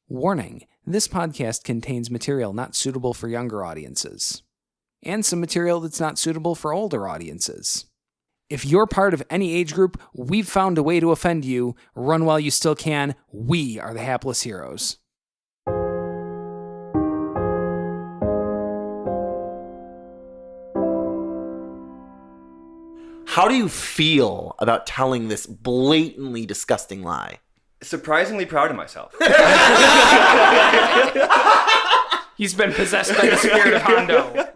Warning, this podcast contains material not suitable for younger audiences, and some material that's not suitable for older audiences. If you're part of any age group, we've found a way to offend you. Run while you still can. We are the hapless heroes. How do you feel about telling this blatantly disgusting lie? Surprisingly proud of myself. He's been possessed by the spirit of Hondo.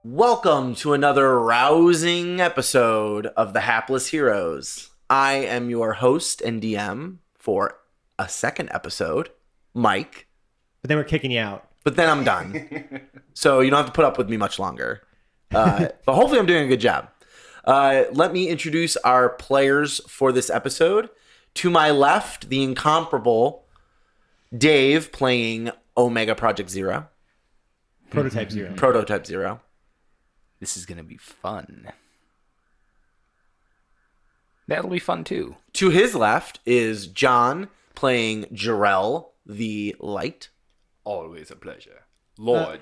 Welcome to another rousing episode of The Hapless Heroes. I am your host and DM for a second episode, Mike. But then we're kicking you out. But then I'm done. So you don't have to put up with me much longer. But hopefully I'm doing a good job. Let me introduce our players for this episode. To my left, the incomparable Dave playing Omega Project Zero. Prototype Zero. Prototype Zero. This is going to be fun. That'll be fun, too. To his left is John playing Jha'rell, the Light. Always a pleasure. Lord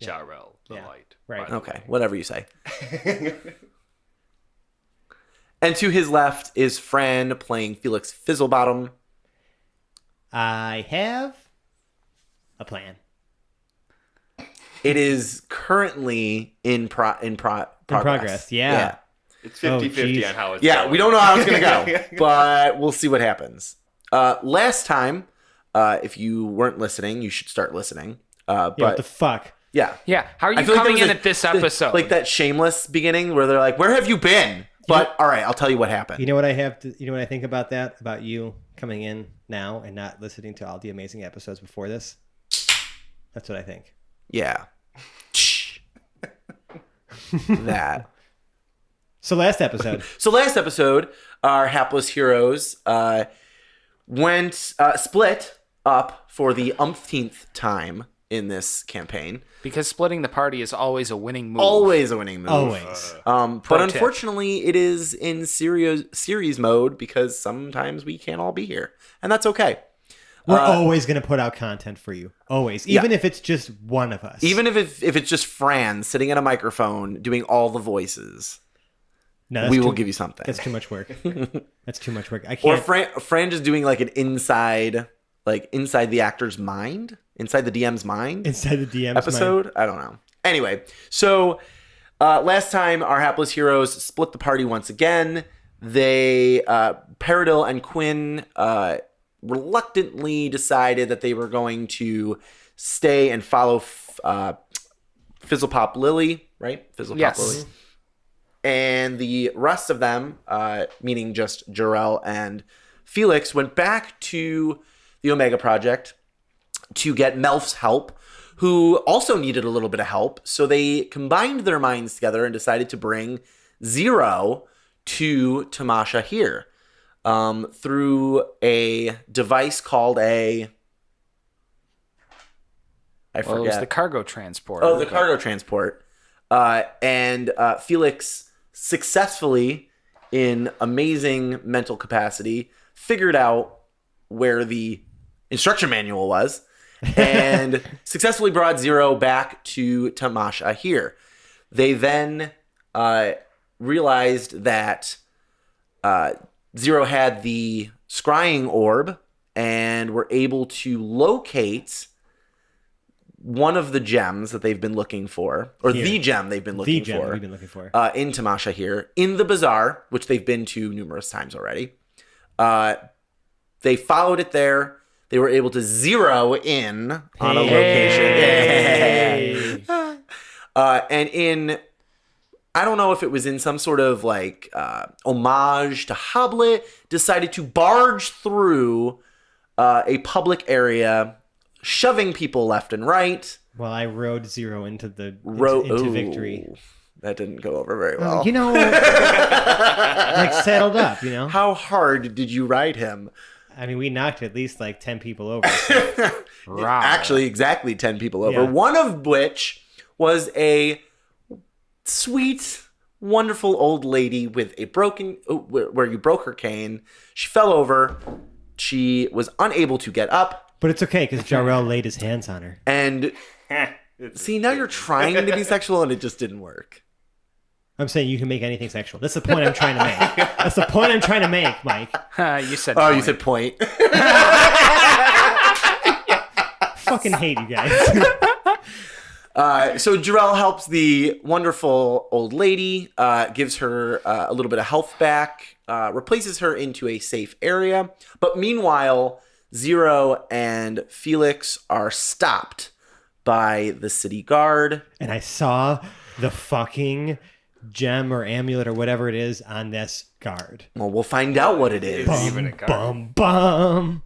Jha'rell, the light. Right. Okay, whatever you say. And to his left is Fran playing Felix Fizzlebottom. I have a plan. It is currently in progress. Yeah. It's 50-50 geez. on how it's Yeah, going. we don't know how it's going to go, but we'll see what happens. Last time, if you weren't listening, you should start listening. Yeah, what the fuck? Yeah. Yeah, how are I you feel like coming there in was at this episode? Like that shameless beginning where they're like, where have you been? But all right, I'll tell you what happened. You know what I think about that? About you coming in now and not listening to all the amazing episodes before this? That's what I think. Yeah. That. So last episode, our hapless heroes went split up for the umpteenth time in this campaign. because splitting the party is always a winning move. Always a winning move. Always. But Pro tip. unfortunately, it is in series mode because sometimes we can't all be here, and that's okay. We're always going to put out content for you. Always. Even if it's just one of us. Even if it's just Fran sitting at a microphone doing all the voices, No, we will give you something. That's too much work. That's too much work. I Or can't. Fran just doing like an inside the actor's mind, inside the DM's mind Inside the DM's episode. I don't know. Anyway, so last time our hapless heroes split the party once again. They Paradil and Quinn reluctantly decided that they were going to stay and follow Fizzlepop Lily, right? Fizzlepop Yes. Lily. And the rest of them, meaning just Jha'rell and Felix, went back to the Omega Project to get Melf's help, who also needed a little bit of help. So they combined their minds together and decided to bring Zero to Tamasha here through a device called I forget. Well, it was the cargo transport. Oh, the cargo transport. And Felix successfully, in amazing mental capacity, figured out where the instruction manual was and successfully brought Zero back to Tamasha here. They then realized that Zero had the scrying orb and were able to locate one of the gems that they've been looking for, or Here. the gem they've been looking The gem for, we've been looking for. in Tamasha here, in the bazaar, which they've been to numerous times already. They followed it there. They were able to zero in on a location. Hey. And in I don't know if it was in some sort of like homage to Hoblet, decided to barge through a public area, shoving people left and right. Well, I rode Zero into victory. That didn't go over very well. Like settled up, How hard did you ride him? I mean, we knocked at least like 10 people over. So. Actually, exactly 10 people over. Yeah. One of which was a sweet, wonderful old lady with a where you broke her cane. She fell over. She was unable to get up. But it's okay because Jha'rell laid his hands on her. And see, now you're trying to be sexual and it just didn't work. I'm saying you can make anything sexual. That's the point I'm trying to make. That's the point I'm trying to make, Mike. You said. Oh, point. you said point. Fucking hate you guys. So Jha'rell helps the wonderful old lady, gives her a little bit of health back, replaces her into a safe area. But meanwhile, Zero and Felix are stopped by the city guard. And I saw the fucking gem or amulet or whatever it is on this guard. Well, we'll find out what it is. Even a card. Bum, bum.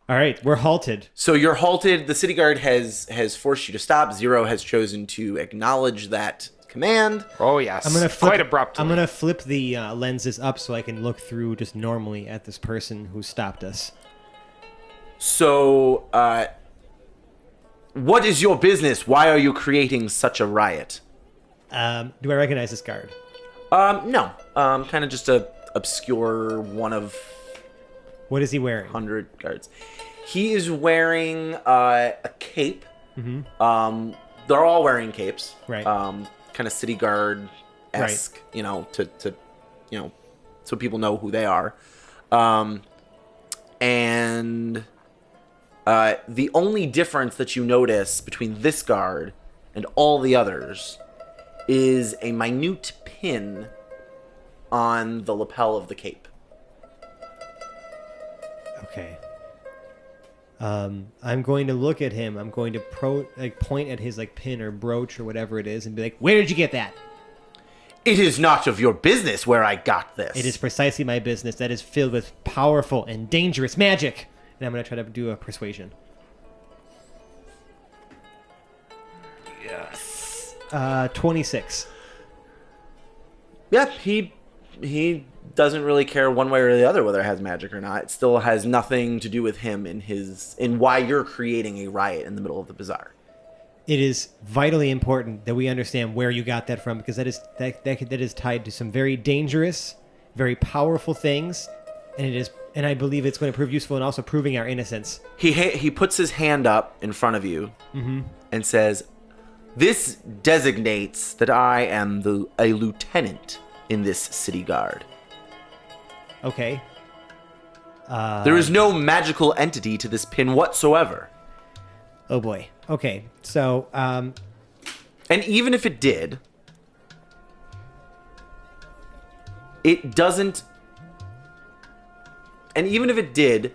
All right, we're halted. So you're halted. The city guard has forced you to stop. Zero has chosen to acknowledge that command. Oh yes. I'm gonna flip, quite abruptly. I'm gonna flip the lenses up so I can look through just normally at this person who stopped us. So, what is your business? Why are you creating such a riot? Do I recognize this guard? No. Kind of just a obscure one of What is he wearing? 100 guards. He is wearing a cape. Mm-hmm. They're all wearing capes. Right. Kind of city guard-esque, to so people know who they are. And the only difference that you notice between this guard and all the others is a minute pin on the lapel of the cape. Okay. I'm going to look at him. I'm going to point at his pin or brooch or whatever it is and be like, "Where did you get that?" It is not of your business where I got this. It is precisely my business. That is filled with powerful and dangerous magic. And I'm going to try to do a persuasion. Yes. 26. Yeah, he doesn't really care one way or the other whether it has magic or not. It still has nothing to do with him in why you're creating a riot in the middle of the bazaar. It is vitally important that we understand where you got that from, because that is tied to some very dangerous, very powerful things, and I believe it's going to prove useful in also proving our innocence. He puts his hand up in front of you and says, "This designates that I am a lieutenant in this city guard. Okay. There is no magical entity to this pin whatsoever. Oh boy. Okay. So, And even if it did, it doesn't... And even if it did,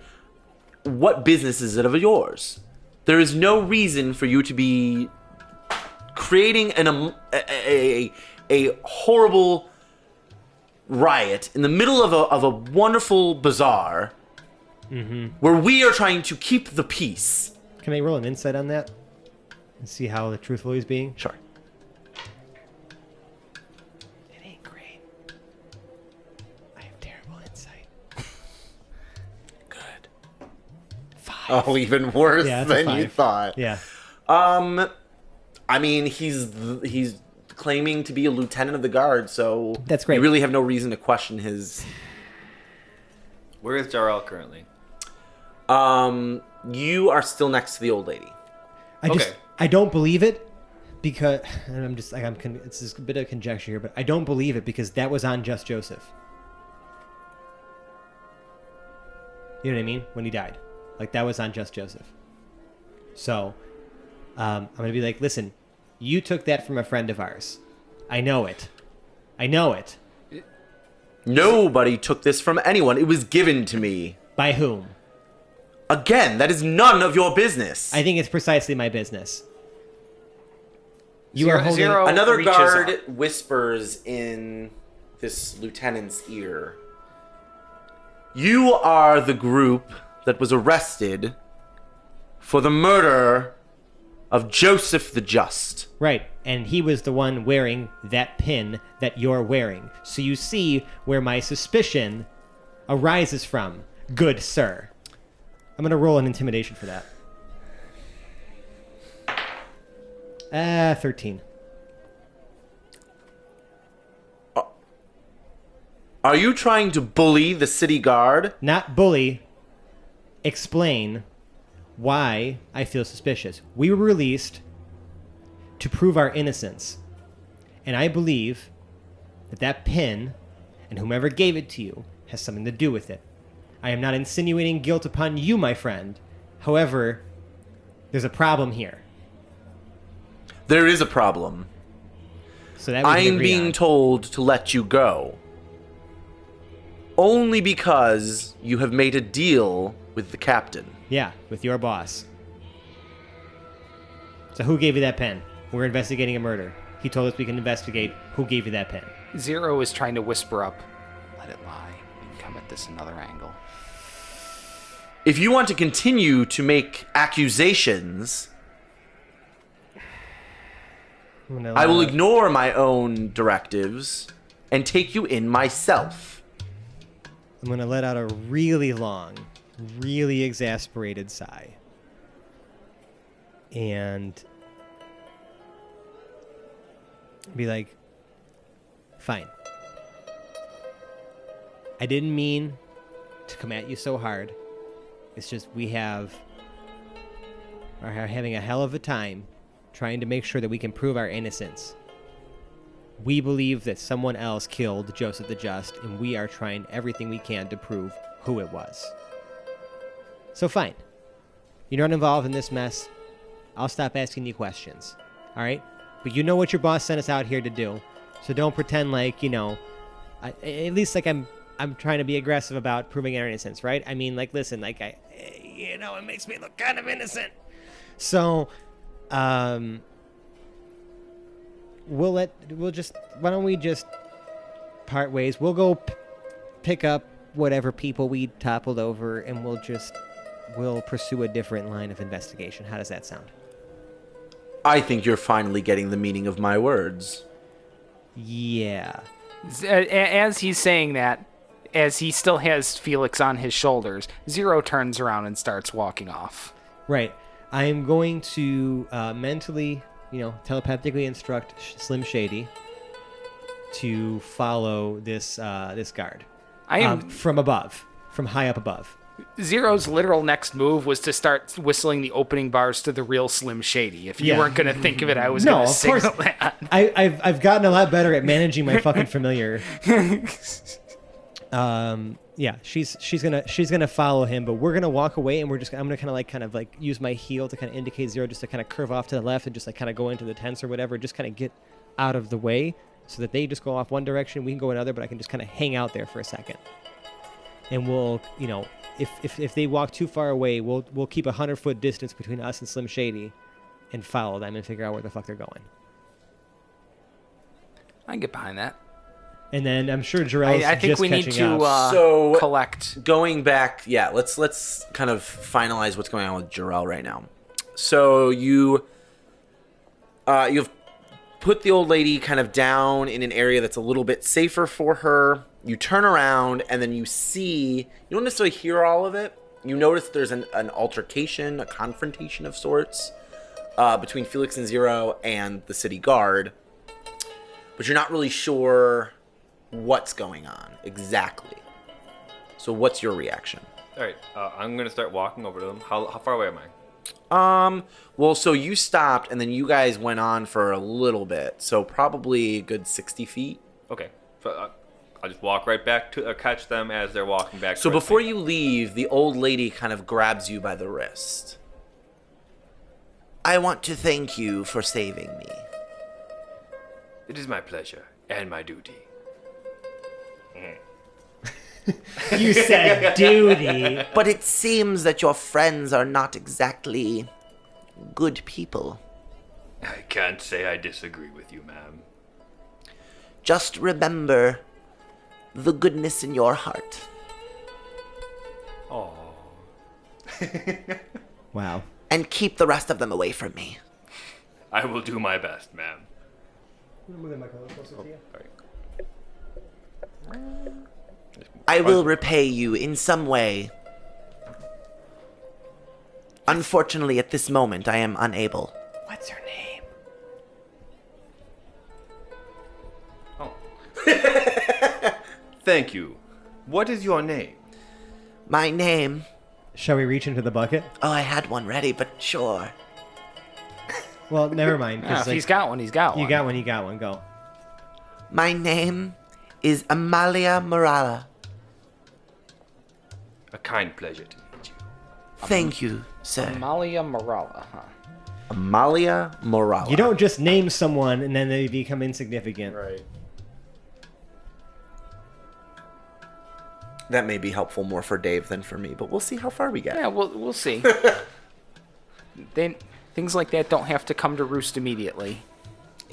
what business is it of yours? There is no reason for you to be creating a horrible riot in the middle of a wonderful bazaar where we are trying to keep the peace." can I roll an insight on that and see how truthful he's being? Sure. It ain't great. I have terrible insight. Good. 5. Oh, even worse Yeah, that's a than you 5. thought. Yeah. I mean, he's claiming to be a lieutenant of the guard, so That's great. You really have no reason to question his. Where is Jha'rell currently? You are still next to the old lady. I don't believe it because, and I'm just it's just a bit of conjecture here, but I don't believe it because that was on Just Joseph. You know what I mean? When he died, that was on Just Joseph. So, I'm gonna be like, listen, you took that from a friend of ours. I know it. Nobody took this from anyone. It was given to me. By whom? Again, that is none of your business. I think it's precisely my business. You are holding... Zero Another reaches guard up. whispers in this lieutenant's ear. You are the group that was arrested for the murder of Joseph the Just. Right, and he was the one wearing that pin that you're wearing. So you see where my suspicion arises from, good sir. I'm going to roll an intimidation for that. 13. Are you trying to bully the city guard? Not bully. Explain why I feel suspicious. We were released to prove our innocence. And I believe that that pin, and whomever gave it to you, has something to do with it. I am not insinuating guilt upon you, my friend. However, there's a problem here. There is a problem. So that we can I'm agree being on. told to let you go. Only because you have made a deal with the captain. Yeah, with your boss. So who gave you that pen? We're investigating a murder. He told us we can investigate who gave you that pen. Zero is trying to whisper up, let it lie. We can come at this another angle. If you want to continue to make accusations, I will ignore my own directives and take you in myself. I'm going to let out a really long, really exasperated sigh. And be like, fine. I didn't mean to come at you so hard. It's just are having a hell of a time trying to make sure that we can prove our innocence. We believe that someone else killed Joseph the Just, and we are trying everything we can to prove who it was. So fine. You're not involved in this mess. I'll stop asking you questions. All right? But you know what your boss sent us out here to do. So don't pretend like, at least like I'm trying to be aggressive about proving our innocence, right? I mean, like, listen, like, it makes me look kind of innocent. So, why don't we just part ways? We'll go pick up whatever people we toppled over, and we'll pursue a different line of investigation. How does that sound? I think you're finally getting the meaning of my words. Yeah. As he's saying that, as he still has Felix on his shoulders, Zero turns around and starts walking off. Right. I am going to mentally, telepathically instruct Slim Shady to follow this guard. From above, from high up above. Zero's literal next move was to start whistling the opening bars to the real Slim Shady. If you weren't going to think of it, I was going to signal that. I've gotten a lot better at managing my fucking familiar. Yeah, she's gonna follow him, but we're gonna walk away, and I'm gonna kind of use my heel to kind of indicate Zero just to kind of curve off to the left and just like kind of go into the tents or whatever, just kind of get out of the way so that they just go off one direction, we can go another, but I can just kind of hang out there for a second, and we'll if they walk too far away, we'll keep 100-foot distance between us and Slim Shady, and follow them and figure out where the fuck they're going. I can get behind that. And then I'm sure Jha'rell's I think just we need catching to up. collect. Going back, let's kind of finalize what's going on with Jha'rell right now. So you've put the old lady kind of down in an area that's a little bit safer for her. You turn around, and then you don't necessarily hear all of it. You notice there's an altercation, a confrontation of sorts between Felix and Zero and the city guard. But you're not really sure what's going on exactly. So what's your reaction? All right, I'm gonna start walking over to them. How far away am I? Well, so you stopped, and then you guys went on for a little bit. So probably a good 60 feet. Okay, so I'll just walk right back to catch them as they're walking back. So towards before me. you leave, the old lady kind of grabs you by the wrist. I want to thank you for saving me. It is my pleasure and my duty. You said duty. But it seems that your friends are not exactly good people. I can't say I disagree with you, ma'am. Just remember the goodness in your heart. Oh. Wow. And keep the rest of them away from me. I will do my best, ma'am. I will repay you in some way. Unfortunately, at this moment, I am unable. What's her name? Oh. Thank you. What is your name? My name... Shall we reach into the bucket? Oh, I had one ready, but sure. Well, never mind. 'Cause, If he's got one, he's got one. You got one. You got one. Go. My name is Amalia Morala. A kind pleasure to meet you. Thank you, sir. Amalia Morala, huh? Amalia Morala. You don't just name someone and then they become insignificant. Right. That may be helpful more for Dave than for me, but we'll see how far we get. Yeah, we'll see. Things like that don't have to come to roost immediately.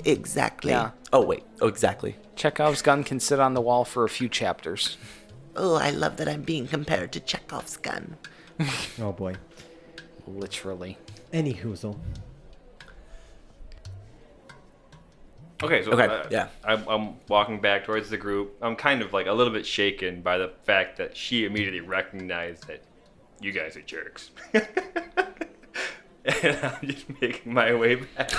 Exactly. Yeah. Oh, wait. Oh, exactly. Chekhov's gun can sit on the wall for a few chapters. Oh, I love that I'm being compared to Chekhov's gun. Oh boy. Literally. Any hoozle. Okay, so Okay, yeah. I'm walking back towards the group. I'm kind of like a little bit shaken by the fact that she immediately recognized that you guys are jerks. And I'm just making my way back.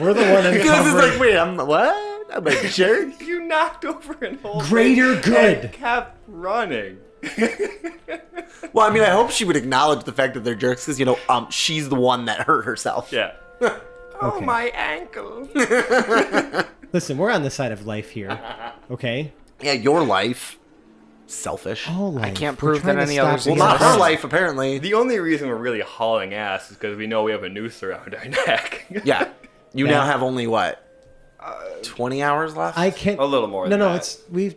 We're the one This is uncovering like, wait, I'm what? I'm a jerk? You knocked over an old greater lady good. and kept running. Well, I mean, I hope she would acknowledge the fact that they're jerks because, she's the one that hurt herself. Yeah. Okay. My ankle. Listen, we're on the side of life here. Okay? Yeah, your life. Selfish. All life. I can't We're prove trying that to any stop others the Well, not exist. her life, apparently. The only reason we're really hauling ass is because we know we have a noose around our neck. Yeah. You Yeah. now have only, what? 20 hours left? I can't. A little more No, than no, that. we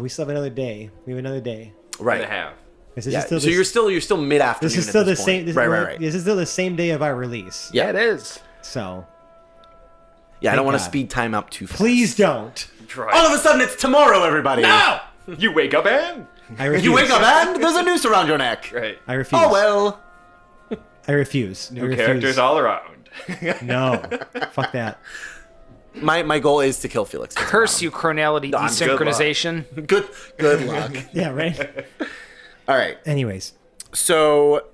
still have another day. We have another day. right. And a half. This is Yeah. still So this, you're still mid-afternoon this is at still the this point. same. This, Right. This is still the same day of our release. Yeah. It is. So Yeah, I don't Thank want to God. speed time up too fast. please don't. Try. All of a sudden, it's tomorrow, everybody. No! You wake up and... I refuse. You wake up and there's a noose around your neck. Right. I refuse. Oh, well. I refuse. I New refuse. characters all around. No. Fuck that. My goal is to kill Felix. Curse you, chronality Done. desynchronization. Good luck. Yeah, right? All right. Anyways. So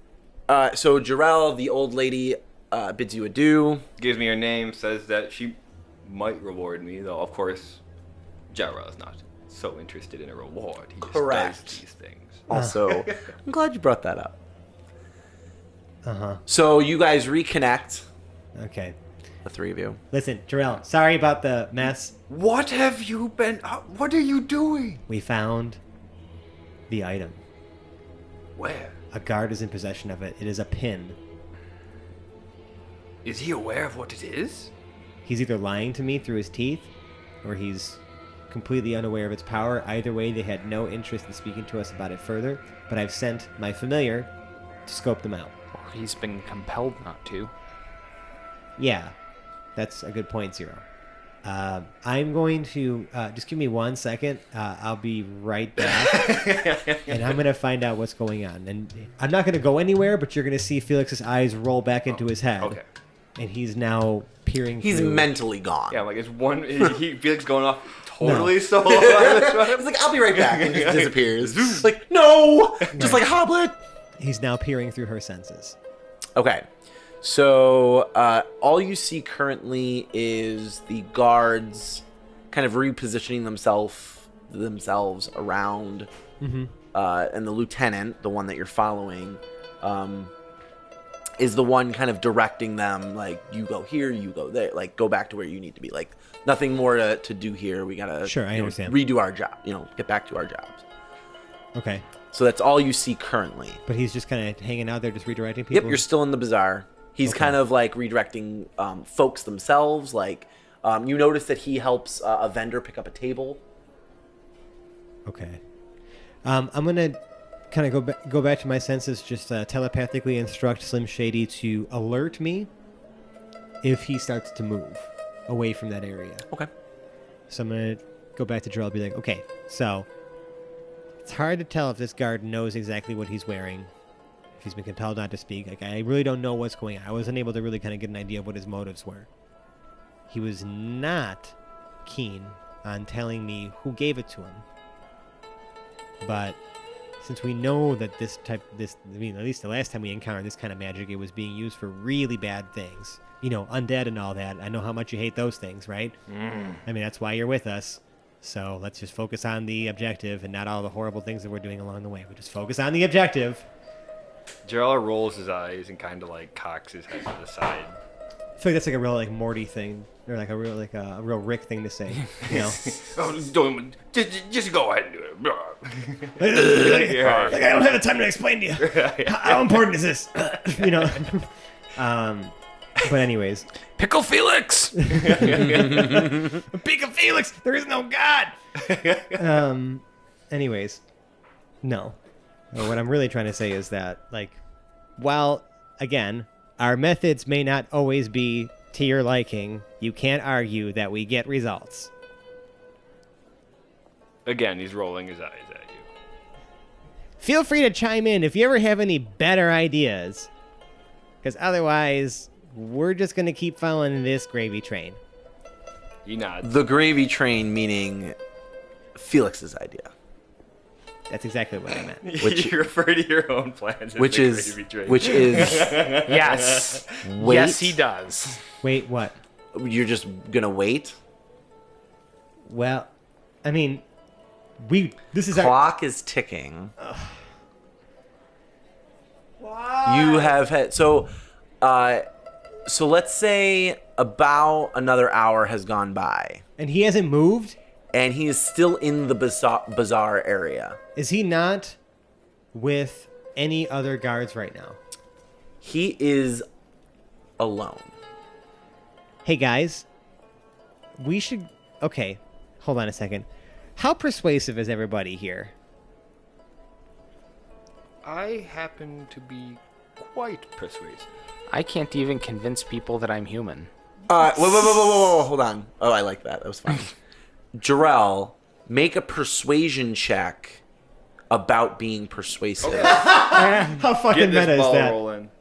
Jha'rell, the old lady, bids you adieu. Gives me her name, says that she might reward me, though, of course, Jha'rell is not so interested in a reward. He just Correct. does these things. Also, I'm glad you brought that up. Uh-huh. So you guys reconnect, Okay. the three of you. Listen, Jha'rell, sorry about the mess. What have you been... what are you doing? We found the item. Where? A guard is in possession of it. It is a pin. Is he aware of what it is? He's either lying to me through his teeth, or he's completely unaware of its power. Either way, they had no interest in speaking to us about it further, but I've sent my familiar to scope them out. Or he's been compelled not to. Yeah, that's a good point, Zero. I'm going to just give me 1 second. I'll be right back, and I'm going to find out what's going on. And I'm not going to go anywhere, but you're going to see Felix's eyes roll back into his head, Okay. and he's now peering. He's through. mentally gone. Yeah, like, is one... Felix going off totally solo? It's like, I'll be right back, and just disappears. It's like, no! Just like Hoblet! He's now peering through her senses. Okay. So, all you see currently is the guards kind of repositioning themselves around, and the lieutenant, the one that you're following, is the one kind of directing them, like, you go here, you go there, like, go back to where you need to be. Like, nothing more to do here. We gotta Sure, I understand. redo our job, get back to our jobs. Okay. So that's all you see currently. But he's just kind of hanging out there, just redirecting people. Yep, you're still in the bazaar. He's kind of like redirecting folks themselves. Like, you notice that he helps a vendor pick up a table. Okay. I'm gonna kind of go back to my senses. Just telepathically instruct Slim Shady to alert me if he starts to move away from that area. Okay. So I'm going to go back to Jha'rell and be like, okay, so it's hard to tell if this guard knows exactly what he's wearing, if he's been compelled not to speak. Like, I really don't know what's going on. I wasn't able to really kind of get an idea of what his motives were. He was not keen on telling me who gave it to him. But since we know that at least the last time we encountered this kind of magic, it was being used for really bad things. You know, undead and all that. I know how much you hate those things, right? I mean, that's why you're with us. So let's just focus on the objective and not all the horrible things that we're doing along the way. We just focus on the objective. Jha'rell rolls his eyes and kind of like cocks his head to the side. I feel like that's like a real like Morty thing, or like a real Rick thing to say. You know, just go ahead and do it. like, I don't have the time to explain to you. How important is this? You know. But anyways, Pickle Felix! Pickle Felix, there is no God. Anyways, no. What I'm really trying to say is that, like, while again, our methods may not always be to your liking, you can't argue that we get results. Again, he's rolling his eyes at you. Feel free to chime in if you ever have any better ideas, because otherwise, we're just going to keep following this gravy train. He nods. The gravy train meaning Felix's idea. That's exactly what I meant. You refer to your own plans as Which the is gravy train. Yes. Wait. Yes, he does. Wait, what? You're just gonna wait? Well, I mean, this is Clock is ticking. You have had so let's say about another hour has gone by, and he hasn't moved? and he is still in the bazaar area. Is he not with any other guards right now? He is alone. Hey, guys. We should... Okay, hold on a second. How persuasive is everybody here? I happen to be quite persuasive. I can't even convince people that I'm human. Whoa, hold on. Oh, I like that. That was fun. Jha'rell, make a persuasion check about being persuasive. How fucking Get this meta is ball that? rolling.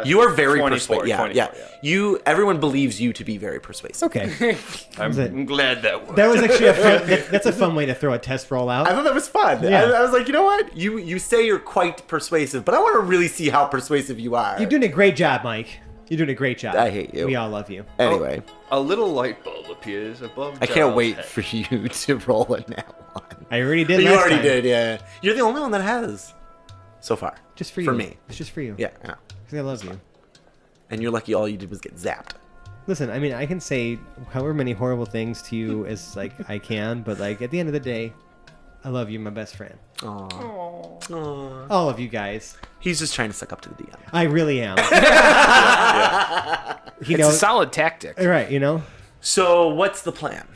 You are very 24, persuasive. Yeah. 24, Everyone believes you to be very persuasive. Okay. I'm glad that worked. That was actually a fun... That's a fun way to throw a test roll out. I thought that was fun. Yeah. I was like, you know what? You say you're quite persuasive, but I want to really see how persuasive you are. You're doing a great job, Mike. You're doing a great job. I hate you. We all love you. Anyway, A little light bulb appears above. I can't Jha'rell's wait head. for you to roll a nat one. I already did You last already time. did, yeah. You're the only one that has so far. Just for you. For me. It's just for you. Yeah, I know. Because I love you. And you're lucky all you did was get zapped. Listen, I mean, I can say however many horrible things to you as, like, I can, but, like, at the end of the day, I love you, my best friend. Aww. All of you guys. He's just trying to suck up to the DM. I really am. He It's a solid tactic. Right, you know? So, what's the plan?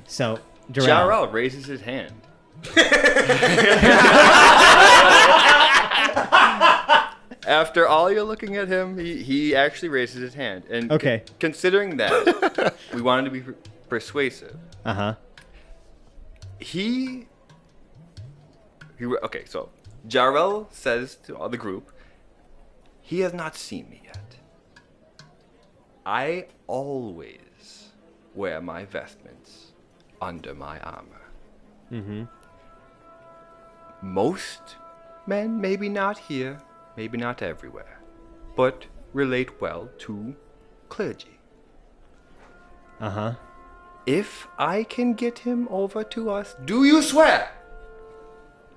So, Jha'rell. Jha'rell raises his hand. After all you're looking at him, he actually raises his hand. And Okay. Considering that we wanted to be persuasive, Uh-huh. okay, so Jha'rell says to all the group, he has not seen me yet. I always wear my vestments under my armor. Mm-hmm. Most men, maybe not here, maybe not everywhere, but relate well to clergy. Uh-huh. If I can get him over to us, do you swear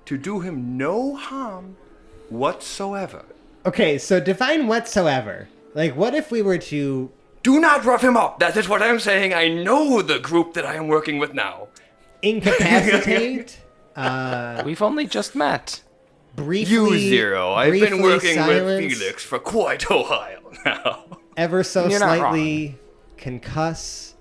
to do him no harm whatsoever? Okay, so define whatsoever. Like, what if we were to... Do not rough him up. That is what I'm saying. I know the group that I am working with now. incapacitate? We've only just met. Briefly... You Zero. I've been briefly working silence, with Felix for quite a while now. Ever so You're not slightly concuss,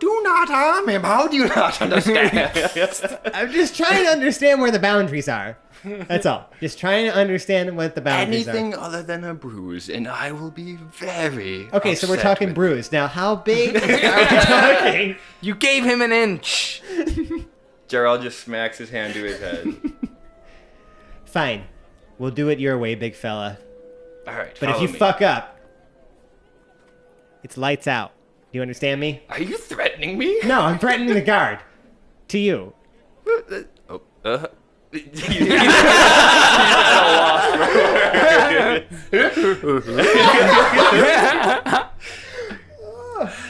Do not harm him. How do you not understand? I'm just trying to understand where the boundaries are. That's all. Just trying to understand what the boundaries Anything are. other than a bruise, and I will be very Okay, so we're upset talking with bruise. Now, how big are we talking? You gave him an inch. Jha'rell just smacks his hand to his head. Fine. We'll do it your way, big fella. All right, But if follow you me. fuck up, it's lights out. Do you understand me? Are you threatening me? No, I'm threatening the guard. To you. Oh,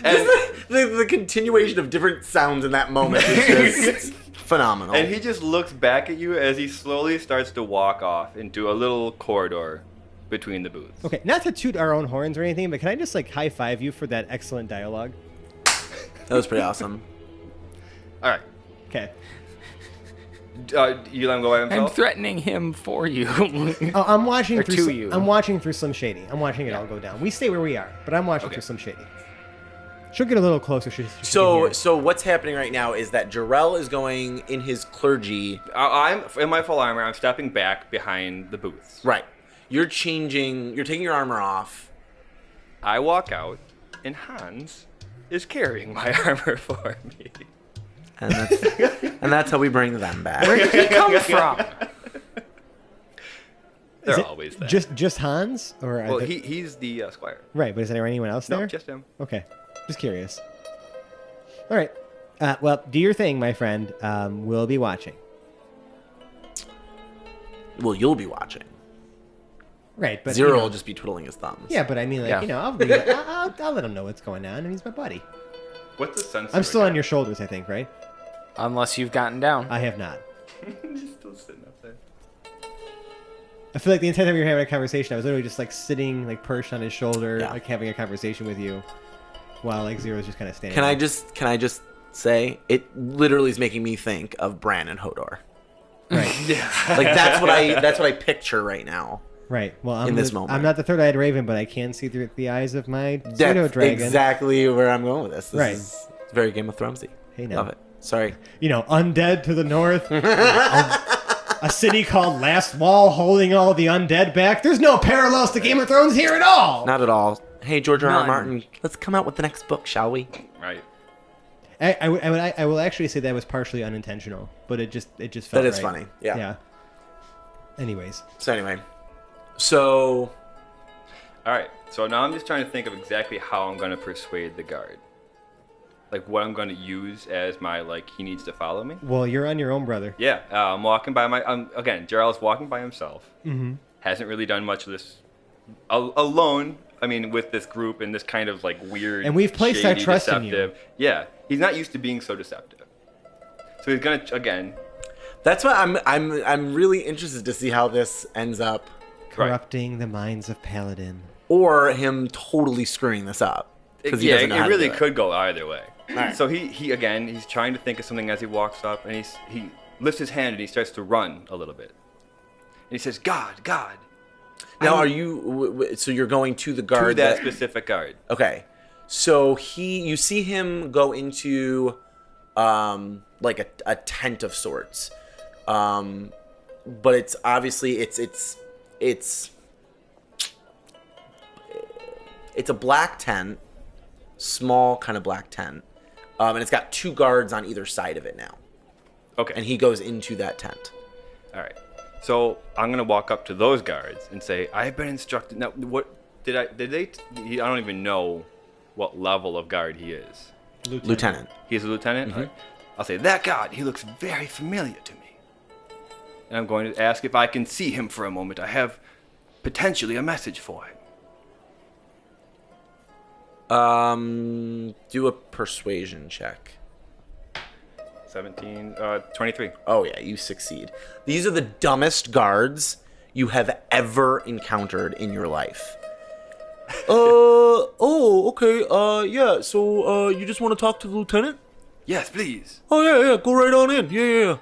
and, The continuation of different sounds in that moment is just phenomenal. and he just looks back at you as he slowly starts to walk off into a little corridor between the booths. Okay, not to toot our own horns or anything, but can I just like high five you for that excellent dialogue? That was pretty awesome. All right. Okay. You let him go by I'm himself? threatening him for you. Oh, I'm watching Or through. to you. I'm watching through Slim Shady. I'm watching it all go down. We stay where we are, but I'm watching Okay. through Slim Shady. She'll get a little closer. She can So hear. so what's happening right now is that Jha'rell is going in his clergy. I'm in my full armor. I'm stepping back behind the booths. Right. You're changing. You're taking your armor off. I walk out, and Hans is carrying my armor for me. And that's how we bring them back. Where did he come from? They're Is it always there. just Hans, or well, he's the squire. right? But is there anyone else there? No, just him. Okay, just curious. All right. Well, do your thing, my friend. We'll be watching. Well, you'll be watching. Right, but Zero you know- will just be twiddling his thumbs. Yeah, but I mean, like, Yeah. I'll let him know what's going on. I mean, he's my buddy. What's the sense? I'm still on your shoulders, I think, right? Unless you've gotten down. I have not. You're still sitting up there. I feel like the entire time we were having a conversation, I was literally just like sitting, like perched on his shoulder, Yeah. like having a conversation with you, while like Zero's just kind of standing. Can I there. just say it literally is making me think of Bran and Hodor. Right, Like that's what I picture right now. right. Well, I'm In this moment. I'm not the third-eyed raven, but I can see through the eyes of my pseudo That's dragon. exactly where I'm going with this. This Right. is very Game of Thronesy. Hey, now. Love it. Sorry. You know, undead to the north. A city called Last Wall holding all the undead back. There's no parallels to Game of Thrones here at all. Not at all. Hey, George R. R. None. Martin, let's come out with the next book, shall we? Right. I will actually say that was partially unintentional, but it just felt That is right. funny. Yeah. Yeah. Anyways, So anyway, so All right. So now I'm just trying to think of exactly how I'm going to persuade the guard. Like what I'm going to use as my he needs to follow me. well, you're on your own, brother. Yeah. I'm walking by my. Again, Jha'rell's walking by himself. Mm-hmm. Hasn't really done much of this alone. I mean, with this group and this kind of weird. And we've placed our shady, trust in you. deceptive. Yeah. He's not used to being so deceptive. So he's gonna again. that's what I'm really interested to see how this ends up, Corrupting the minds of Paladin. or him totally screwing this up because he Yeah, doesn't know it how to really do it. could go either way. Alright. So he's trying to think of something as he walks up, and he lifts his hand and he starts to run a little bit. And he says, "God, God." Now, are you? So you're going to the To guard that specific guard. Okay, so you see him go into, like a tent of sorts, but it's obviously it's a black tent, small kind of black tent, and it's got two guards on either side of it now, Okay. and he goes into that tent. All right. So I'm gonna walk up to those guards and say, "I have been instructed." Now, what did they? I don't even know what level of guard he is. Lieutenant. He's a lieutenant. All right. I'll say, "That guard, he looks very familiar to me." And I'm going to ask if I can see him for a moment. I have potentially a message for him. Do a persuasion check. 23. Oh yeah, you succeed. These are the dumbest guards you have ever encountered in your life. Okay. Yeah. So, you just want to talk to the lieutenant? Yes, please. Oh yeah. Go right on in. Yeah.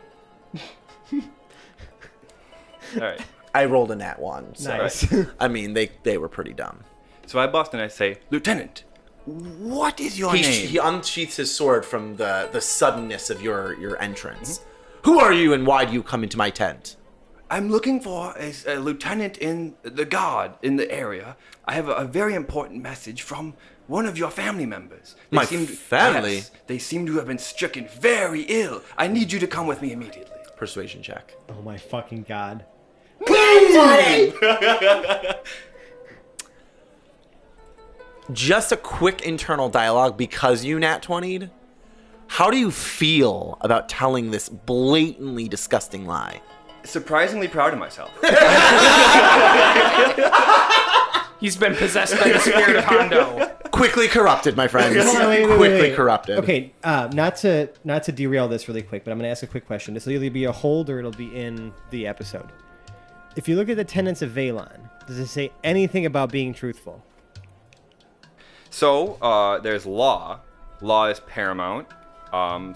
All right. I rolled a nat one. So, Nice. I mean, they were pretty dumb. So I bust and I say, "Lieutenant, What is your name? He unsheaths his sword from the suddenness of your entrance. Who are you and why do you come into my tent? I'm looking for a lieutenant in the guard in the area. I have a very important message from one of your family members. Family? Yes, they seem to have been stricken very ill. I need you to come with me immediately. Persuasion check. Oh my fucking god. Just a quick internal dialogue because you nat 20'd. How do you feel about telling this blatantly disgusting lie? Surprisingly proud of myself. He's been possessed by the spirit of Hondo. Quickly corrupted, my friends. Wait. Quickly corrupted. Okay, not to derail this really quick, but I'm going to ask a quick question. This will either be a hold or it'll be in the episode. If you look at the tenets of Valon, does it say anything about being truthful? So, there's law. Law is paramount.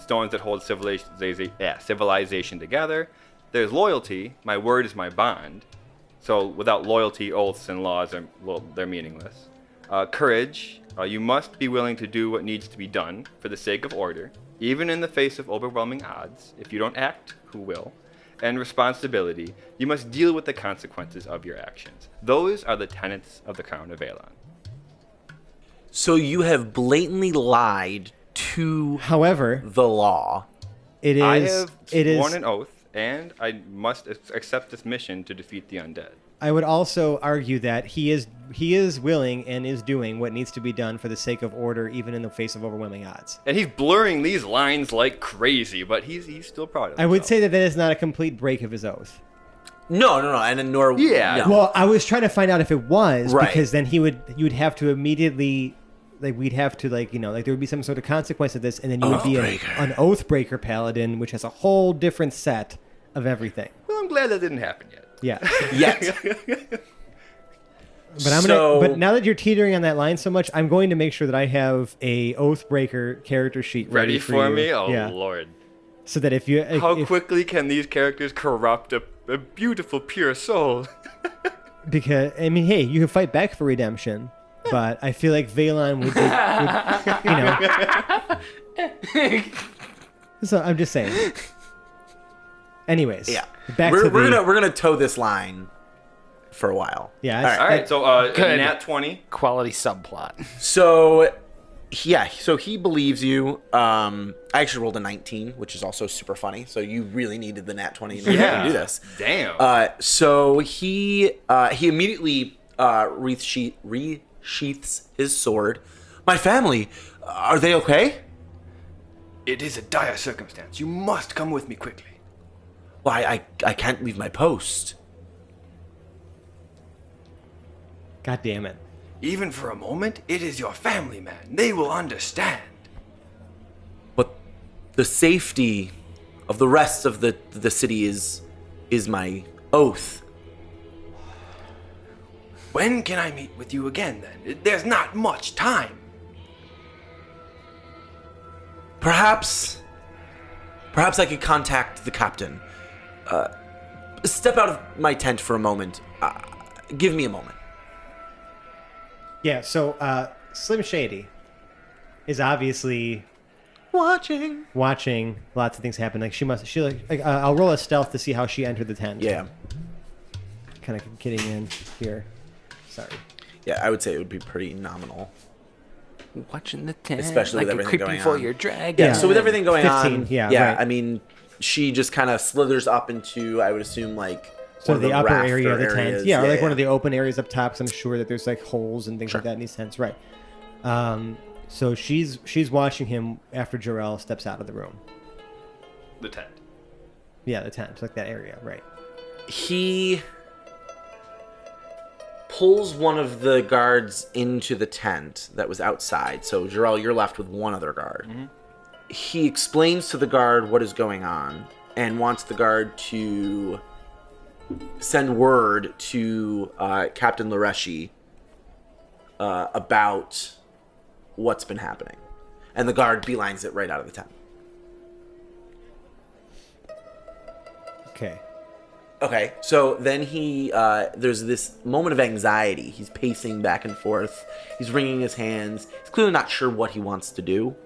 Stones that hold civilization together. There's loyalty. My word is my bond. So without loyalty, oaths and laws they're meaningless. Courage. You must be willing to do what needs to be done for the sake of order, even in the face of overwhelming odds. If you don't act, who will? And responsibility. You must deal with the consequences of your actions. Those are the tenets of the Crown of Valon. So you have blatantly lied to However, the law. I have sworn an oath, and I must accept this mission to defeat the undead. I would also argue that he is willing and is doing what needs to be done for the sake of order, even in the face of overwhelming odds. And he's blurring these lines like crazy, but he's still proud of himself. I would say that is not a complete break of his oath. No, and nor. Yeah. No. Well, I was trying to find out if it was, Right. because then you would have to immediately, we'd have to there would be some sort of consequence of this, and then you would be an oath breaker paladin, which has a whole different set of everything. Well, I'm glad that didn't happen yet. Yeah. Yet. But now that you're teetering on that line so much, I'm going to make sure that I have a Oathbreaker character sheet ready for you. me? Oh, yeah. Lord. So that if you... How quickly can these characters corrupt a beautiful, pure soul? Because, I mean, hey, you can fight back for redemption, but I feel like Valon would So I'm just saying. Anyways. Yeah. We're gonna toe this line for a while. Yeah. All right, so Good. nat 20. Quality subplot. So he believes you. I actually rolled a 19, which is also super funny. So you really needed the nat 20 in order to do this. Damn. So he immediately resheaths his sword. My family, are they okay? It is a dire circumstance. You must come with me quickly. Well, I can't leave my post. God damn it. Even for a moment, it is your family, man. They will understand. But the safety of the rest of the city is my oath. When can I meet with you again, then? There's not much time. Perhaps I could contact the captain. Step out of my tent for a moment. Give me a moment. Yeah, so Slim Shady is obviously Watching lots of things happen. I'll roll a stealth to see how she entered the tent. Yeah. Kind of getting in here. Sorry. Yeah, I would say it would be pretty nominal. Watching the tent, Especially like with a everything creepy going for on. your dragon. Yeah, so with everything going 15, on, yeah, right. I mean, she just kind of slithers up into, I would assume, like So one the upper rafter area of the tent. areas. Yeah, or like one of the open areas up top, 'cause I'm sure that there's like holes and things Sure. like that in these tents. Right. So she's watching him after Jha'rell steps out of the room. The tent. Yeah, the tent, like that area, right. He pulls one of the guards into the tent that was outside. So, Jha'rell, you're left with one other guard. Mm-hmm. He explains to the guard what is going on and wants the guard to send word to Captain Lareshi about what's been happening. And the guard beelines it right out of the tent. Okay. Okay, so then there's this moment of anxiety. He's pacing back and forth. He's wringing his hands. He's clearly not sure what he wants to do,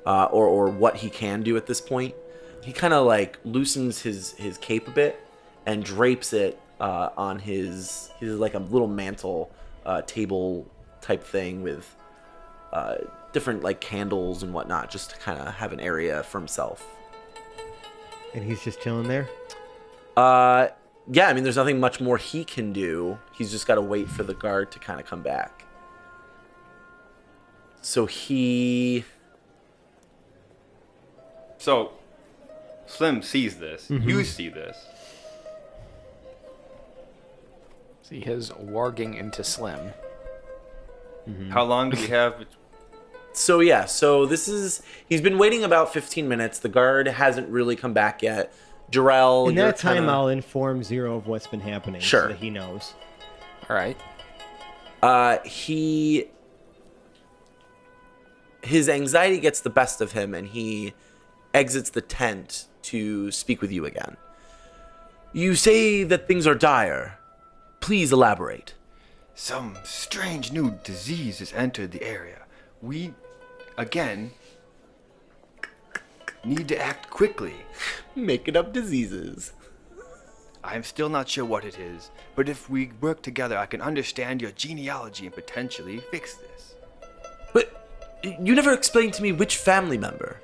or what he can do at this point. He kind of like loosens his cape a bit and drapes it on his like a little mantle table type thing with different like candles and whatnot, just to kind of have an area for himself. And he's just chilling there? Yeah, I mean, there's nothing much more he can do. He's just got to wait for the guard to kind of come back. So Slim sees this. Mm-hmm. You see this. See his warging into Slim. How long do we have? So yeah, he's been waiting about 15 minutes. The guard hasn't really come back yet. Jha'rell, In that time, I'll inform Zero of what's been happening. Sure. So that he knows. All right. His anxiety gets the best of him, and he exits the tent to speak with you again. You say that things are dire. Please elaborate. Some strange new disease has entered the area. We, again, need to act quickly. Making up diseases. I'm still not sure what it is, but if we work together, I can understand your genealogy and potentially fix this. But you never explained to me which family member.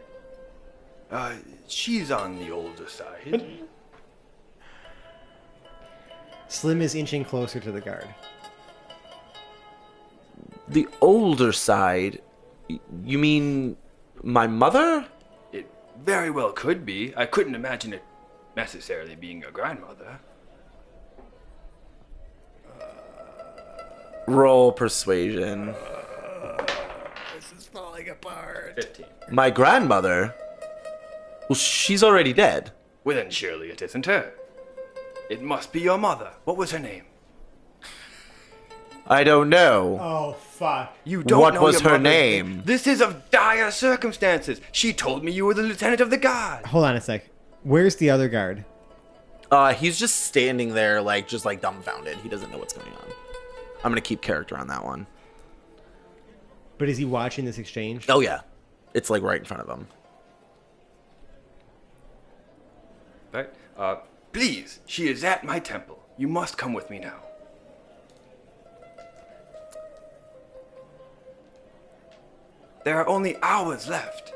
She's on the older side. Slim is inching closer to the guard. The older side? You mean my mother? It very well could be. I couldn't imagine it necessarily being your grandmother. Roll persuasion. This is falling apart. 15. My grandmother? Well, she's already dead. Well, then surely it isn't her. It must be your mother. What was her name? I don't know. Oh, fuck. You don't What know was your her mother's name? This is of dire circumstances. She told me you were the lieutenant of the guard. Hold on a sec. Where's the other guard? He's just standing there, just dumbfounded. He doesn't know what's going on. I'm gonna keep character on that one. But is he watching this exchange? Oh yeah, it's like right in front of him. Right? Please, she is at my temple. You must come with me now. There are only hours left.